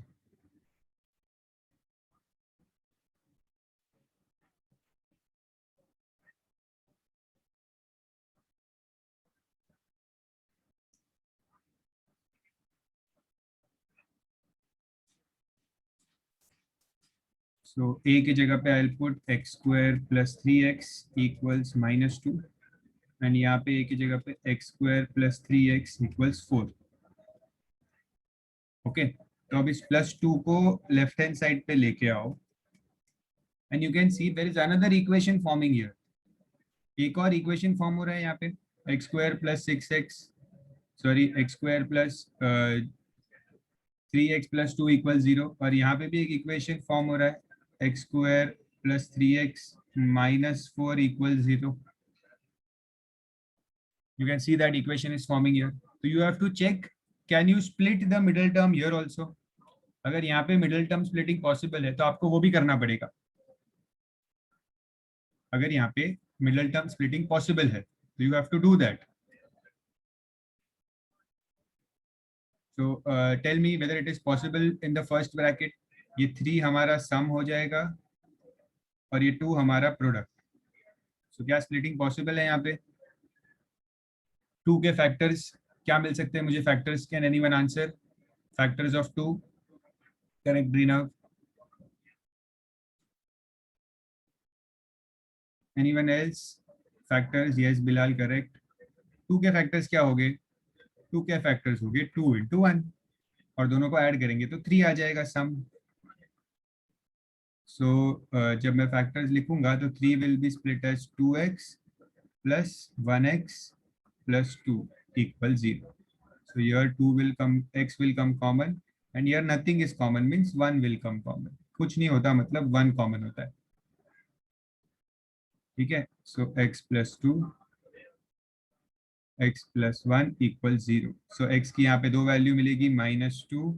So A की जगह पे I'll put x square plus 3x equals -2 and यहाँ पे A की जगह पे x square plus 3x equals 4. Okay, तो अब इस +2 को लेफ्ट हैंड साइड पे लेके आओ and you can see there is another equation forming here. एक और इक्वेशन फॉर्म हो रहा है यहाँ पे, x square plus 6x, sorry x square plus 3x plus 2 equals 0, और यहाँ पे भी एक इक्वेशन फॉर्म हो रहा है x square plus 3x minus 4 equals 0. You can see that equation is forming here. So you have to check, can you split the middle term here also? अगर यहाँ पे मिडिल टर्म स्प्लिटिंग पॉसिबल है तो आपको वो भी करना पड़ेगा. अगर यहाँ पे मिडिल टर्म स्प्लिटिंग पॉसिबल है तो you have to do that. So tell me whether it is possible in the first bracket. ये 3 हमारा सम हो जाएगा और ये 2 हमारा प्रोडक्ट. सो क्या स्प्लिटिंग पॉसिबल है यहाँ पे? 2 के फैक्टर्स क्या मिल सकते हैं मुझे? Factors, can anyone answer? Factors of 2. Correct ब्रीनव. Anyone else? Factors, yes Bilal correct. 2 के फैक्टर्स क्या हो गए? 2 के फैक्टर्स हो गए 2 into 1 और दोनों को ऐड करेंगे तो 3 आ जाएगा सम. सो जब मैं फैक्टर्स लिखूंगा तो 3 will be split as 2x plus 1x plus 2 equals 0. So here 2 will come, x will come common and here nothing is common means 1 will come common. कुछ नहीं होता मतलब 1 common होता है. ठीक है, so x plus 2 x plus 1 equals 0. So x की यहाँ पे दो वैल्यू मिलेगी -2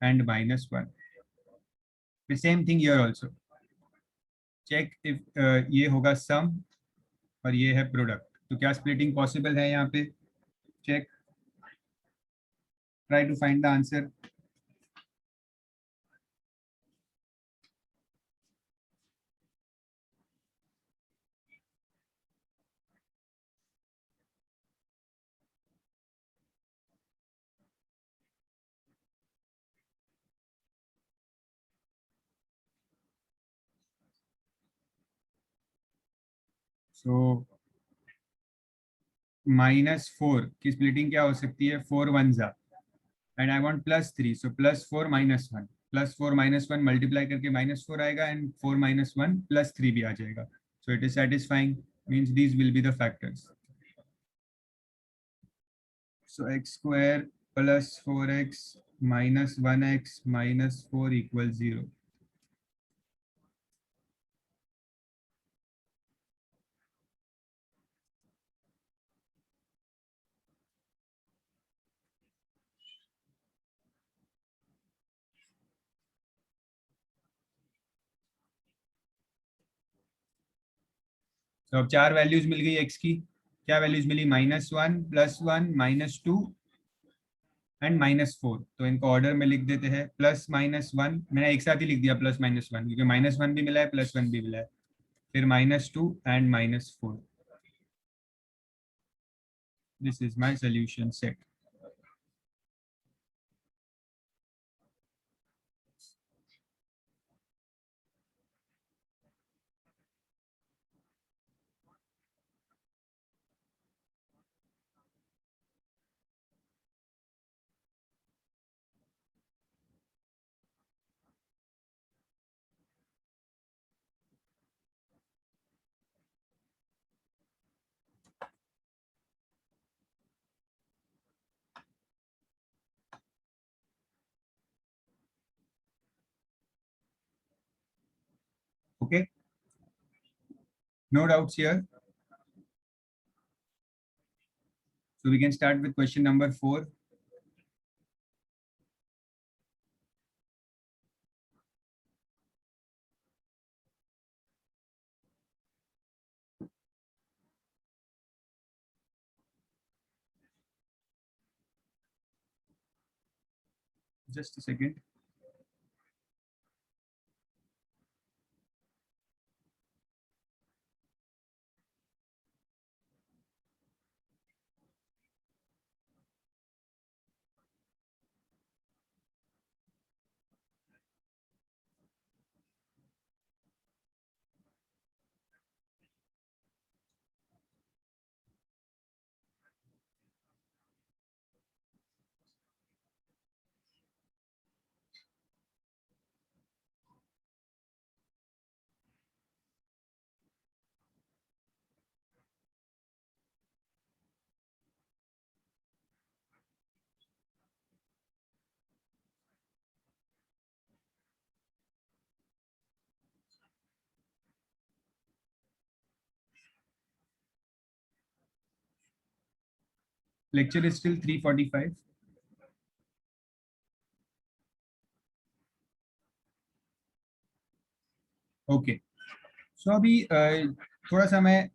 and -1. The same thing here also. Check if ये होगा sum और ये है प्रोडक्ट, तो क्या स्प्लिटिंग पॉसिबल है यहाँ पे? Check, try to find the answer. So -4 की स्प्लिटिंग क्या हो सकती है? 4 1 जा and I want +3, so +4 -1. +4 -1 multiply करके -4 आएगा एंड 4 -1 +3 भी आ जाएगा. So it is satisfying means these will be the factors. So x square plus 4x minus 1x minus 4 equals 0. तो अब 4 वैल्यूज मिल गई x की. क्या वैल्यूज मिली? -1 +1 -2 एंड -4. तो इनको ऑर्डर में लिख देते हैं. +-1 मैंने एक साथ ही लिख दिया +-1 क्योंकि -1 भी मिला है +1 भी मिला है. फिर -2 and -4. This is my solution set. Okay, no doubts here. So we can start with question number 4. Just a second. Lecture is still 3:45. Okay, सो अभी थोड़ा सा मैं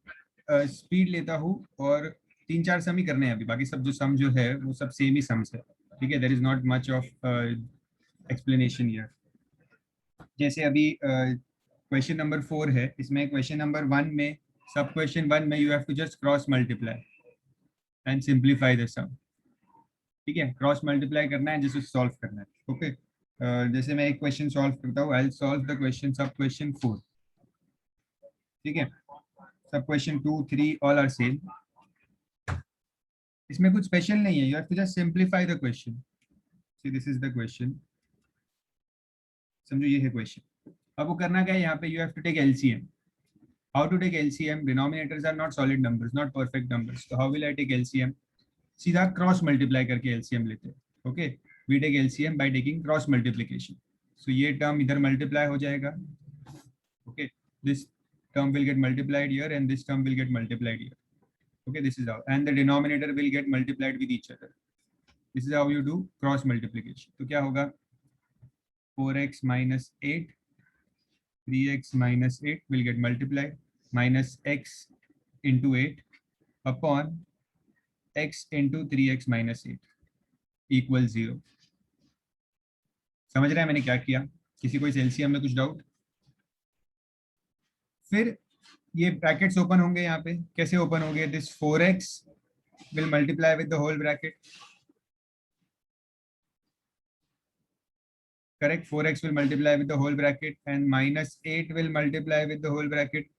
स्पीड लेता हूँ और 3-4 सम ही करने हैं अभी, बाकी सब जो सम जो है वो सब सेम ही सम्स है, ठीक है। There is not much of explanation here. जैसे अभी क्वेश्चन नंबर 4 है, इसमें क्वेश्चन नंबर 1 में, सब क्वेश्चन 1 में you have to just cross multiply and simplify the sum, ठीक है। क्रॉस मल्टीप्लाई करना है, जिसे सॉल्व करना है। ओके, जैसे मैं एक क्वेश्चन सॉल्व करता हूँ, I will solve the question सब क्वेश्चन 4, ठीक है। सब क्वेश्चन 2, 3 ऑल आर सेम। इसमें कुछ स्पेशल नहीं है, you have to just simplify the question. See this is the question, समझो ये है क्वेश्चन। अब वो करना क्या है, यहाँ पे you have to take LCM. How to take LCM? Denominators are not solid numbers, not perfect numbers, तो how will I take LCM? सीधा क्रॉस मल्टीप्लाई करके एलसीएम लेते हैं। Okay, we take LCM by taking cross multiplication. So ये term इधर multiply हो जाएगा, okay, this term will get multiplied here and this term will get multiplied here. Okay, this is how, and the denominator will get multiplied with each other. This is how you do cross multiplication. तो क्या होगा? 4x minus 8, 3x minus 8 will get multiplied, minus x into 8 upon x into 3x minus 8 equals 0. समझ रहे हैं मैंने क्या किया? किसी को इस एलसीएम में कुछ डाउट? फिर ये ब्रैकेट्स ओपन होंगे, यहाँ पे कैसे ओपन होंगे? This 4x will multiply with the whole bracket, correct? 4x will multiply with the whole bracket and minus 8 will multiply with the whole bracket,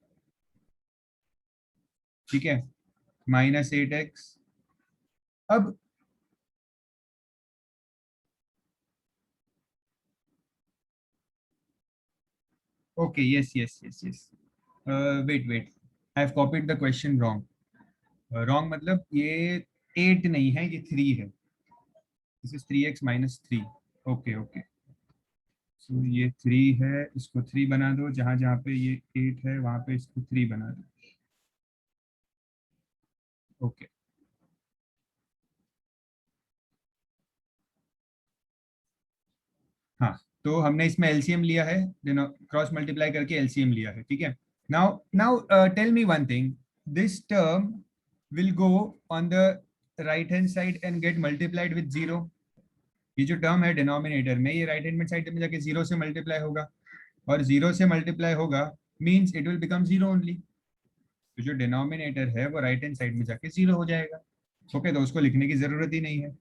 ठीक है, minus 8x. अब okay, yes, wait, I have copied the question wrong. Wrong मतलब ये 8 नहीं है, ये 3 है. This is 3x minus 3. Okay. So ये 3 है, इसको 3 बना दो, जहां जहां पे ये 8 है वहां पे इसको 3 बना दो. ओके, हाँ, तो हमने इसमें एलसीएम लिया है, क्रॉस मल्टीप्लाई करके एलसीएम लिया है, ठीक है। Now tell me one thing, this term will go on the right hand side and get multiplied with 0. ये जो टर्म है डिनोमिनेटर में, ये राइट हैंड साइड में जाके 0 से मल्टीप्लाई होगा, और 0 से मल्टीप्लाई होगा means it will become 0 only. तो जो डिनोमिनेटर है वो राइट हैंड साइड में जाके 0 हो जाएगा। ओके, तो उसको लिखने की जरूरत ही नहीं है।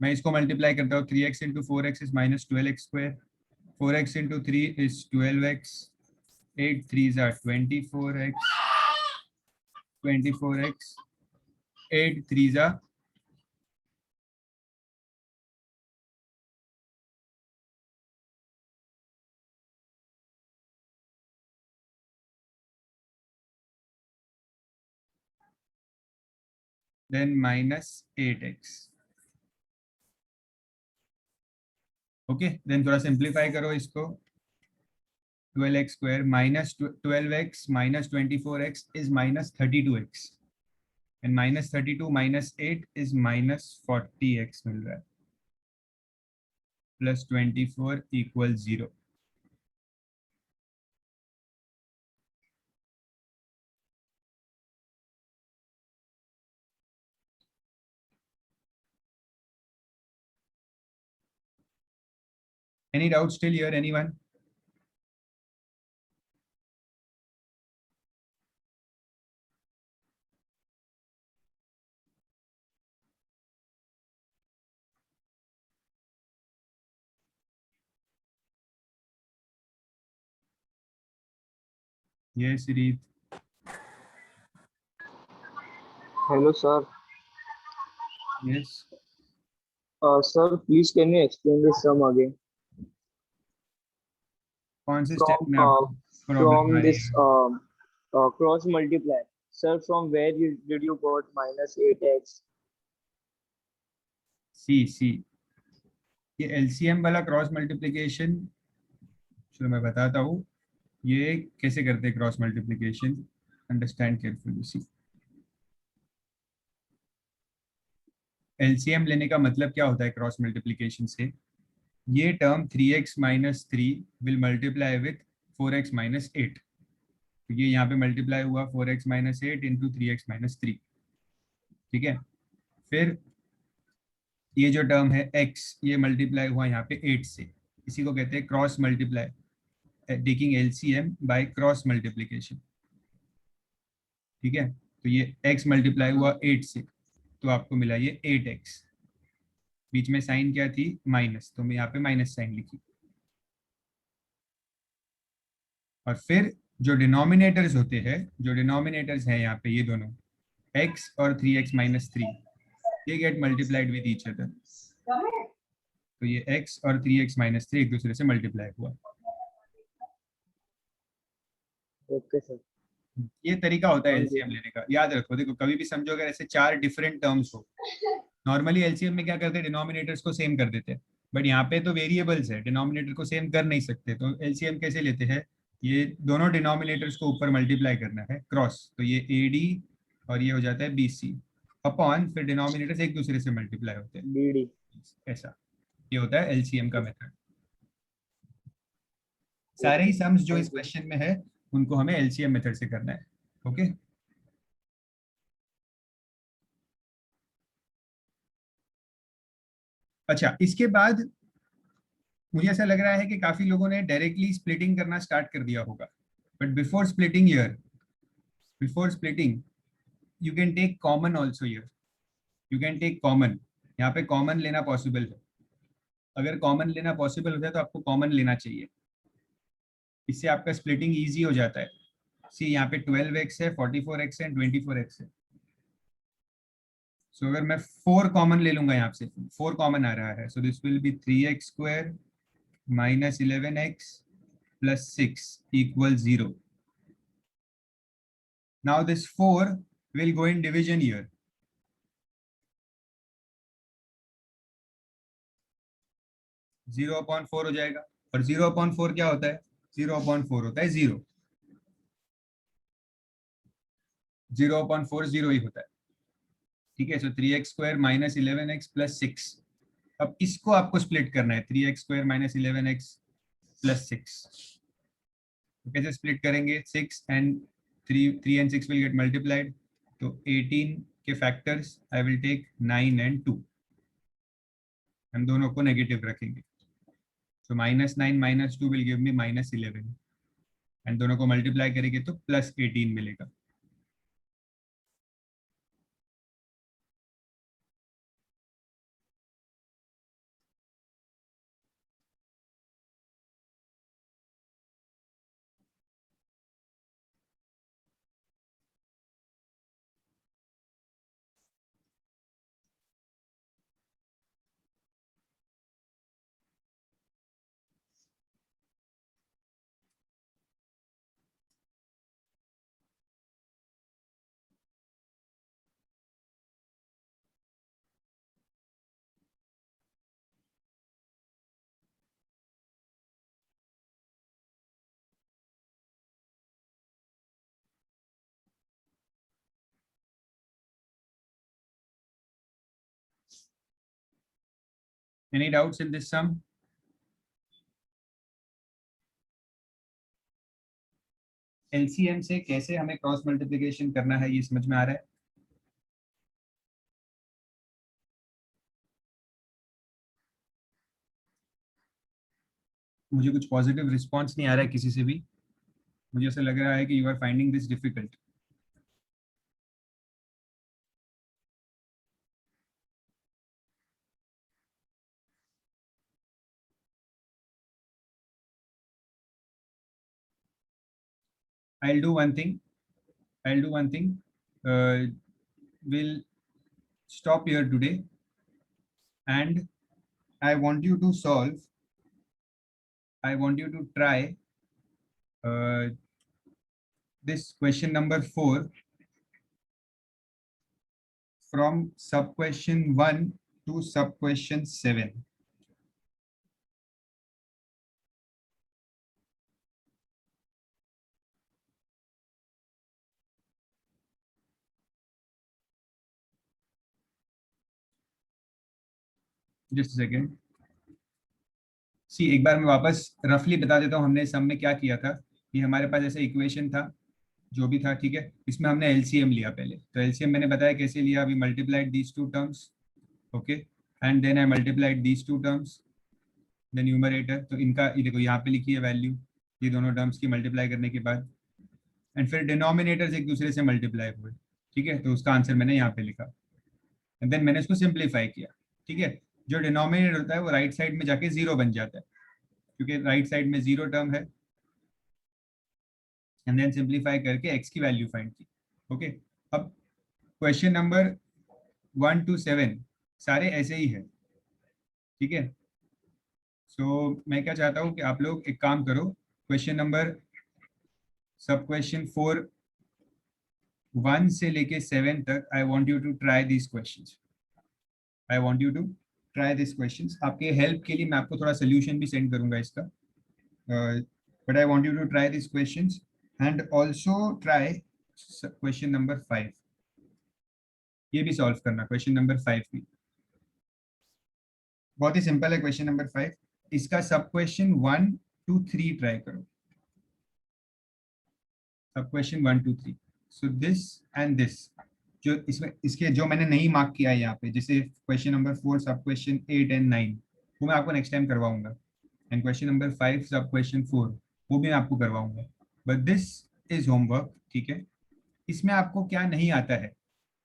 मैं इसको मल्टीप्लाई करता हूँ, 3x into 4x is minus 12x square, 4x into 3 is 12x, 8 3s are 24x, 24x, 8 3s are then minus 8x. ओके, देन थोड़ा सिंप्लीफाई करो इसको, 12x square minus 12x minus 24x is minus 32x, and minus 32 minus 8 is minus 40x मिल रहा है, plus 24 equals 0. Any doubts still here, anyone? Yes, Reed. Hello, sir. Yes. Sir, please can you explain this sum again? कौन से step में From आपको problem आ रही this है? cross multiply. Sir, from where did you got minus 8x? सी ये LCM वाला cross multiplication, चलो मैं बताता हूँ ये कैसे करते हैं cross multiplication. Understand carefully. See LCM लेने का मतलब क्या होता है क्रॉस मल्टीप्लिकेशन से? ये term 3x minus 3 will multiply with 4x minus 8. तो ये यहाँ पे मल्टीप्लाई हुआ 4x minus 8 into 3x minus 3. ठीक है. फिर ये जो टर्म है x, ये मल्टीप्लाई हुआ यहाँ पे 8 से. इसी को कहते हैं cross multiply, taking LCM by cross multiplication. ठीक है. तो ये x मल्टीप्लाई हुआ 8 से, तो आपको मिला ये 8x. बीच में साइन क्या थी? माइनस, तो मैं यहाँ पे माइनस साइन लिखी. और फिर जो डिनोमिनेटर्स होते हैं, जो डिनोमिनेटर्स हैं यहाँ पे ये दोनों x और 3x माइनस 3, ये get multiplied with each other. तो ये x और 3x माइनस 3 एक दूसरे से मल्टीप्लाई हुआ. Okay, sir. ये तरीका होता है Thank you. एलसीएम लेने का. याद रखो, देखो कभी भी समझो अगर ऐसे 4 डिफरेंट टर्म्स हो, नॉर्मली एलसीएम में क्या करते हैं, डिनोमिनेटर्स को सेम कर देते हैं. बट यहाँ पे तो वेरिएबल्स है, डिनोमिनेटर को सेम कर नहीं सकते. तो एलसीएम कैसे लेते हैं? ये दोनों डिनोमिनेटर्स को ऊपर मल्टीप्लाई करना है क्रॉस, तो ये एडी और ये हो जाता है बीसी अपॉन, फिर डिनोमिनेटर्स एक दूसरे से मल्टीप्लाई होते हैं. BD. ऐसा ये होता है एलसीएम का मेथड. सारे ही सम्स जो इस क्वेश्चन में है उनको हमें एलसीएम मेथड से करना है. ओके. अच्छा, इसके बाद मुझे ऐसा लग रहा है कि काफी लोगों ने डायरेक्टली स्प्लिटिंग करना स्टार्ट कर दिया होगा. But before splitting you can take common also. You can take common. यहाँ पे कॉमन लेना पॉसिबल है. अगर कॉमन लेना पॉसिबल होता है तो आपको कॉमन लेना चाहिए. इससे आपका स्प्लिटिंग ईजी हो जाता है. सी यहाँ पे 12x है, 44x है, 24x है. सो अगर मैं 4 कॉमन ले लूंगा, यहाँ से 4 कॉमन आ रहा है, so this will be 3x square minus 11x plus 6 equals 0. Now this 4 will go in division here. Zero upon 4 हो जाएगा. और 0 अपॉन 4 क्या होता है? 0 अपॉन 4 होता है 0. 0 अपॉन 4 0 ही होता है. ठीक है. सो 3x square minus 11x plus 6. अब इसको आपको स्प्लिट करना है, 3x square minus 11x plus 6. तो कैसे स्प्लिट करेंगे? 6 and 3 and 6 will get multiplied. तो 18 के factors I will take 9 and 2. हम दोनों को नेगेटिव रखेंगे. So -9 -2 will give me -11, and दोनों को मल्टीप्लाई करेंगे तो +18 मिलेगा. Any doubts in this sum? LCM से कैसे हमें क्रॉस मल्टीप्लिकेशन करना है ये समझ में आ रहा है? मुझे कुछ पॉजिटिव रिस्पॉन्स नहीं आ रहा है किसी से भी. मुझे ऐसा लग रहा है कि you are finding this difficult. I'll do one thing. We'll stop here today, and I want you to try this question number 4 from sub question 1 to sub question 7. Just a second. सी एक बार मैं वापस रफली बता देता हूँ हमने सम में क्या किया था. ये हमारे पास ऐसा इक्वेशन था जो भी था, ठीक है. इसमें हमने एलसीएम लिया पहले. तो एलसीएम मैंने बताया कैसे लिया. We multiplied these two terms, okay, and then I multiplied these two terms, the numerator. तो इनका ये देखो यहाँ पे लिखी है वैल्यू, ये दोनों टर्म्स की मल्टीप्लाई करने के बाद, एंड फिर डिनोमिनेटर्स एक दूसरे से मल्टीप्लाई हुए, ठीक है. तो उसका आंसर मैंने यहाँ पे लिखा, एंड देन मैंने उसको सिंप्लीफाई किया, ठीक है. जो डिनोमिनेटर होता है वो राइट साइड में जाके जीरो बन जाता है, क्योंकि राइट साइड में जीरो टर्म है. एंड देन सिंप्लीफाई करके एक्स की वैल्यू फाइंड की, ओके. अब क्वेश्चन नंबर 1 to 7 सारे ऐसे ही है, ठीक है. सो मैं क्या चाहता हूँ कि आप लोग एक काम करो. क्वेश्चन नंबर सब क्वेश्चन 4 1 से लेके 7 तक I want you to try this questions. I want you to try this questions. आपके हेल्प के लिए मैं आपको थोड़ा सोल्यूशन भी सेंड करूंगा इसका, but I want you to try this questions and also try question number 5. ये भी सॉल्व करना, क्वेश्चन नंबर 5 भी बहुत ही सिंपल है. क्वेश्चन नंबर 5, इसका सब क्वेश्चन 1 to 3 ट्राई करो. सब question 1 to 3. So this and this, जो इसमें इसके जो मैंने नहीं मार्क किया है यहाँ पे, जैसे क्वेश्चन नंबर 4 सब क्वेश्चन 8 and 9, वो मैं आपको नेक्स्ट टाइम करवाऊंगा. एंड क्वेश्चन नंबर 5 सब क्वेश्चन 4, वो भी मैं आपको करवाऊंगा. बट दिस इज होमवर्क, ठीक है. इसमें आपको क्या नहीं आता है,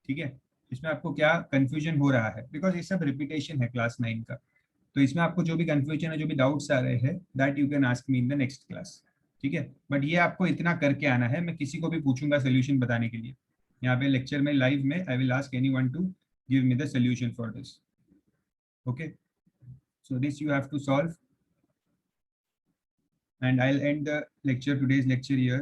ठीक है, इसमें आपको क्या कंफ्यूजन हो रहा है, बिकॉज ये सब रिपीटेशन है क्लास 9 का. तो इसमें आपको जो भी कंफ्यूजन है, जो भी डाउट्स आ रहे हैं, that you can ask me in the next class, ठीक है. बट ये आपको इतना करके आना है. मैं किसी को भी पूछूंगा सोल्यूशन बताने के लिए यहाँ पे लेक्चर में लाइव में. I will ask anyone to give me the solution for this, okay. So this you have to solve, and I'll end the lecture, today's lecture here.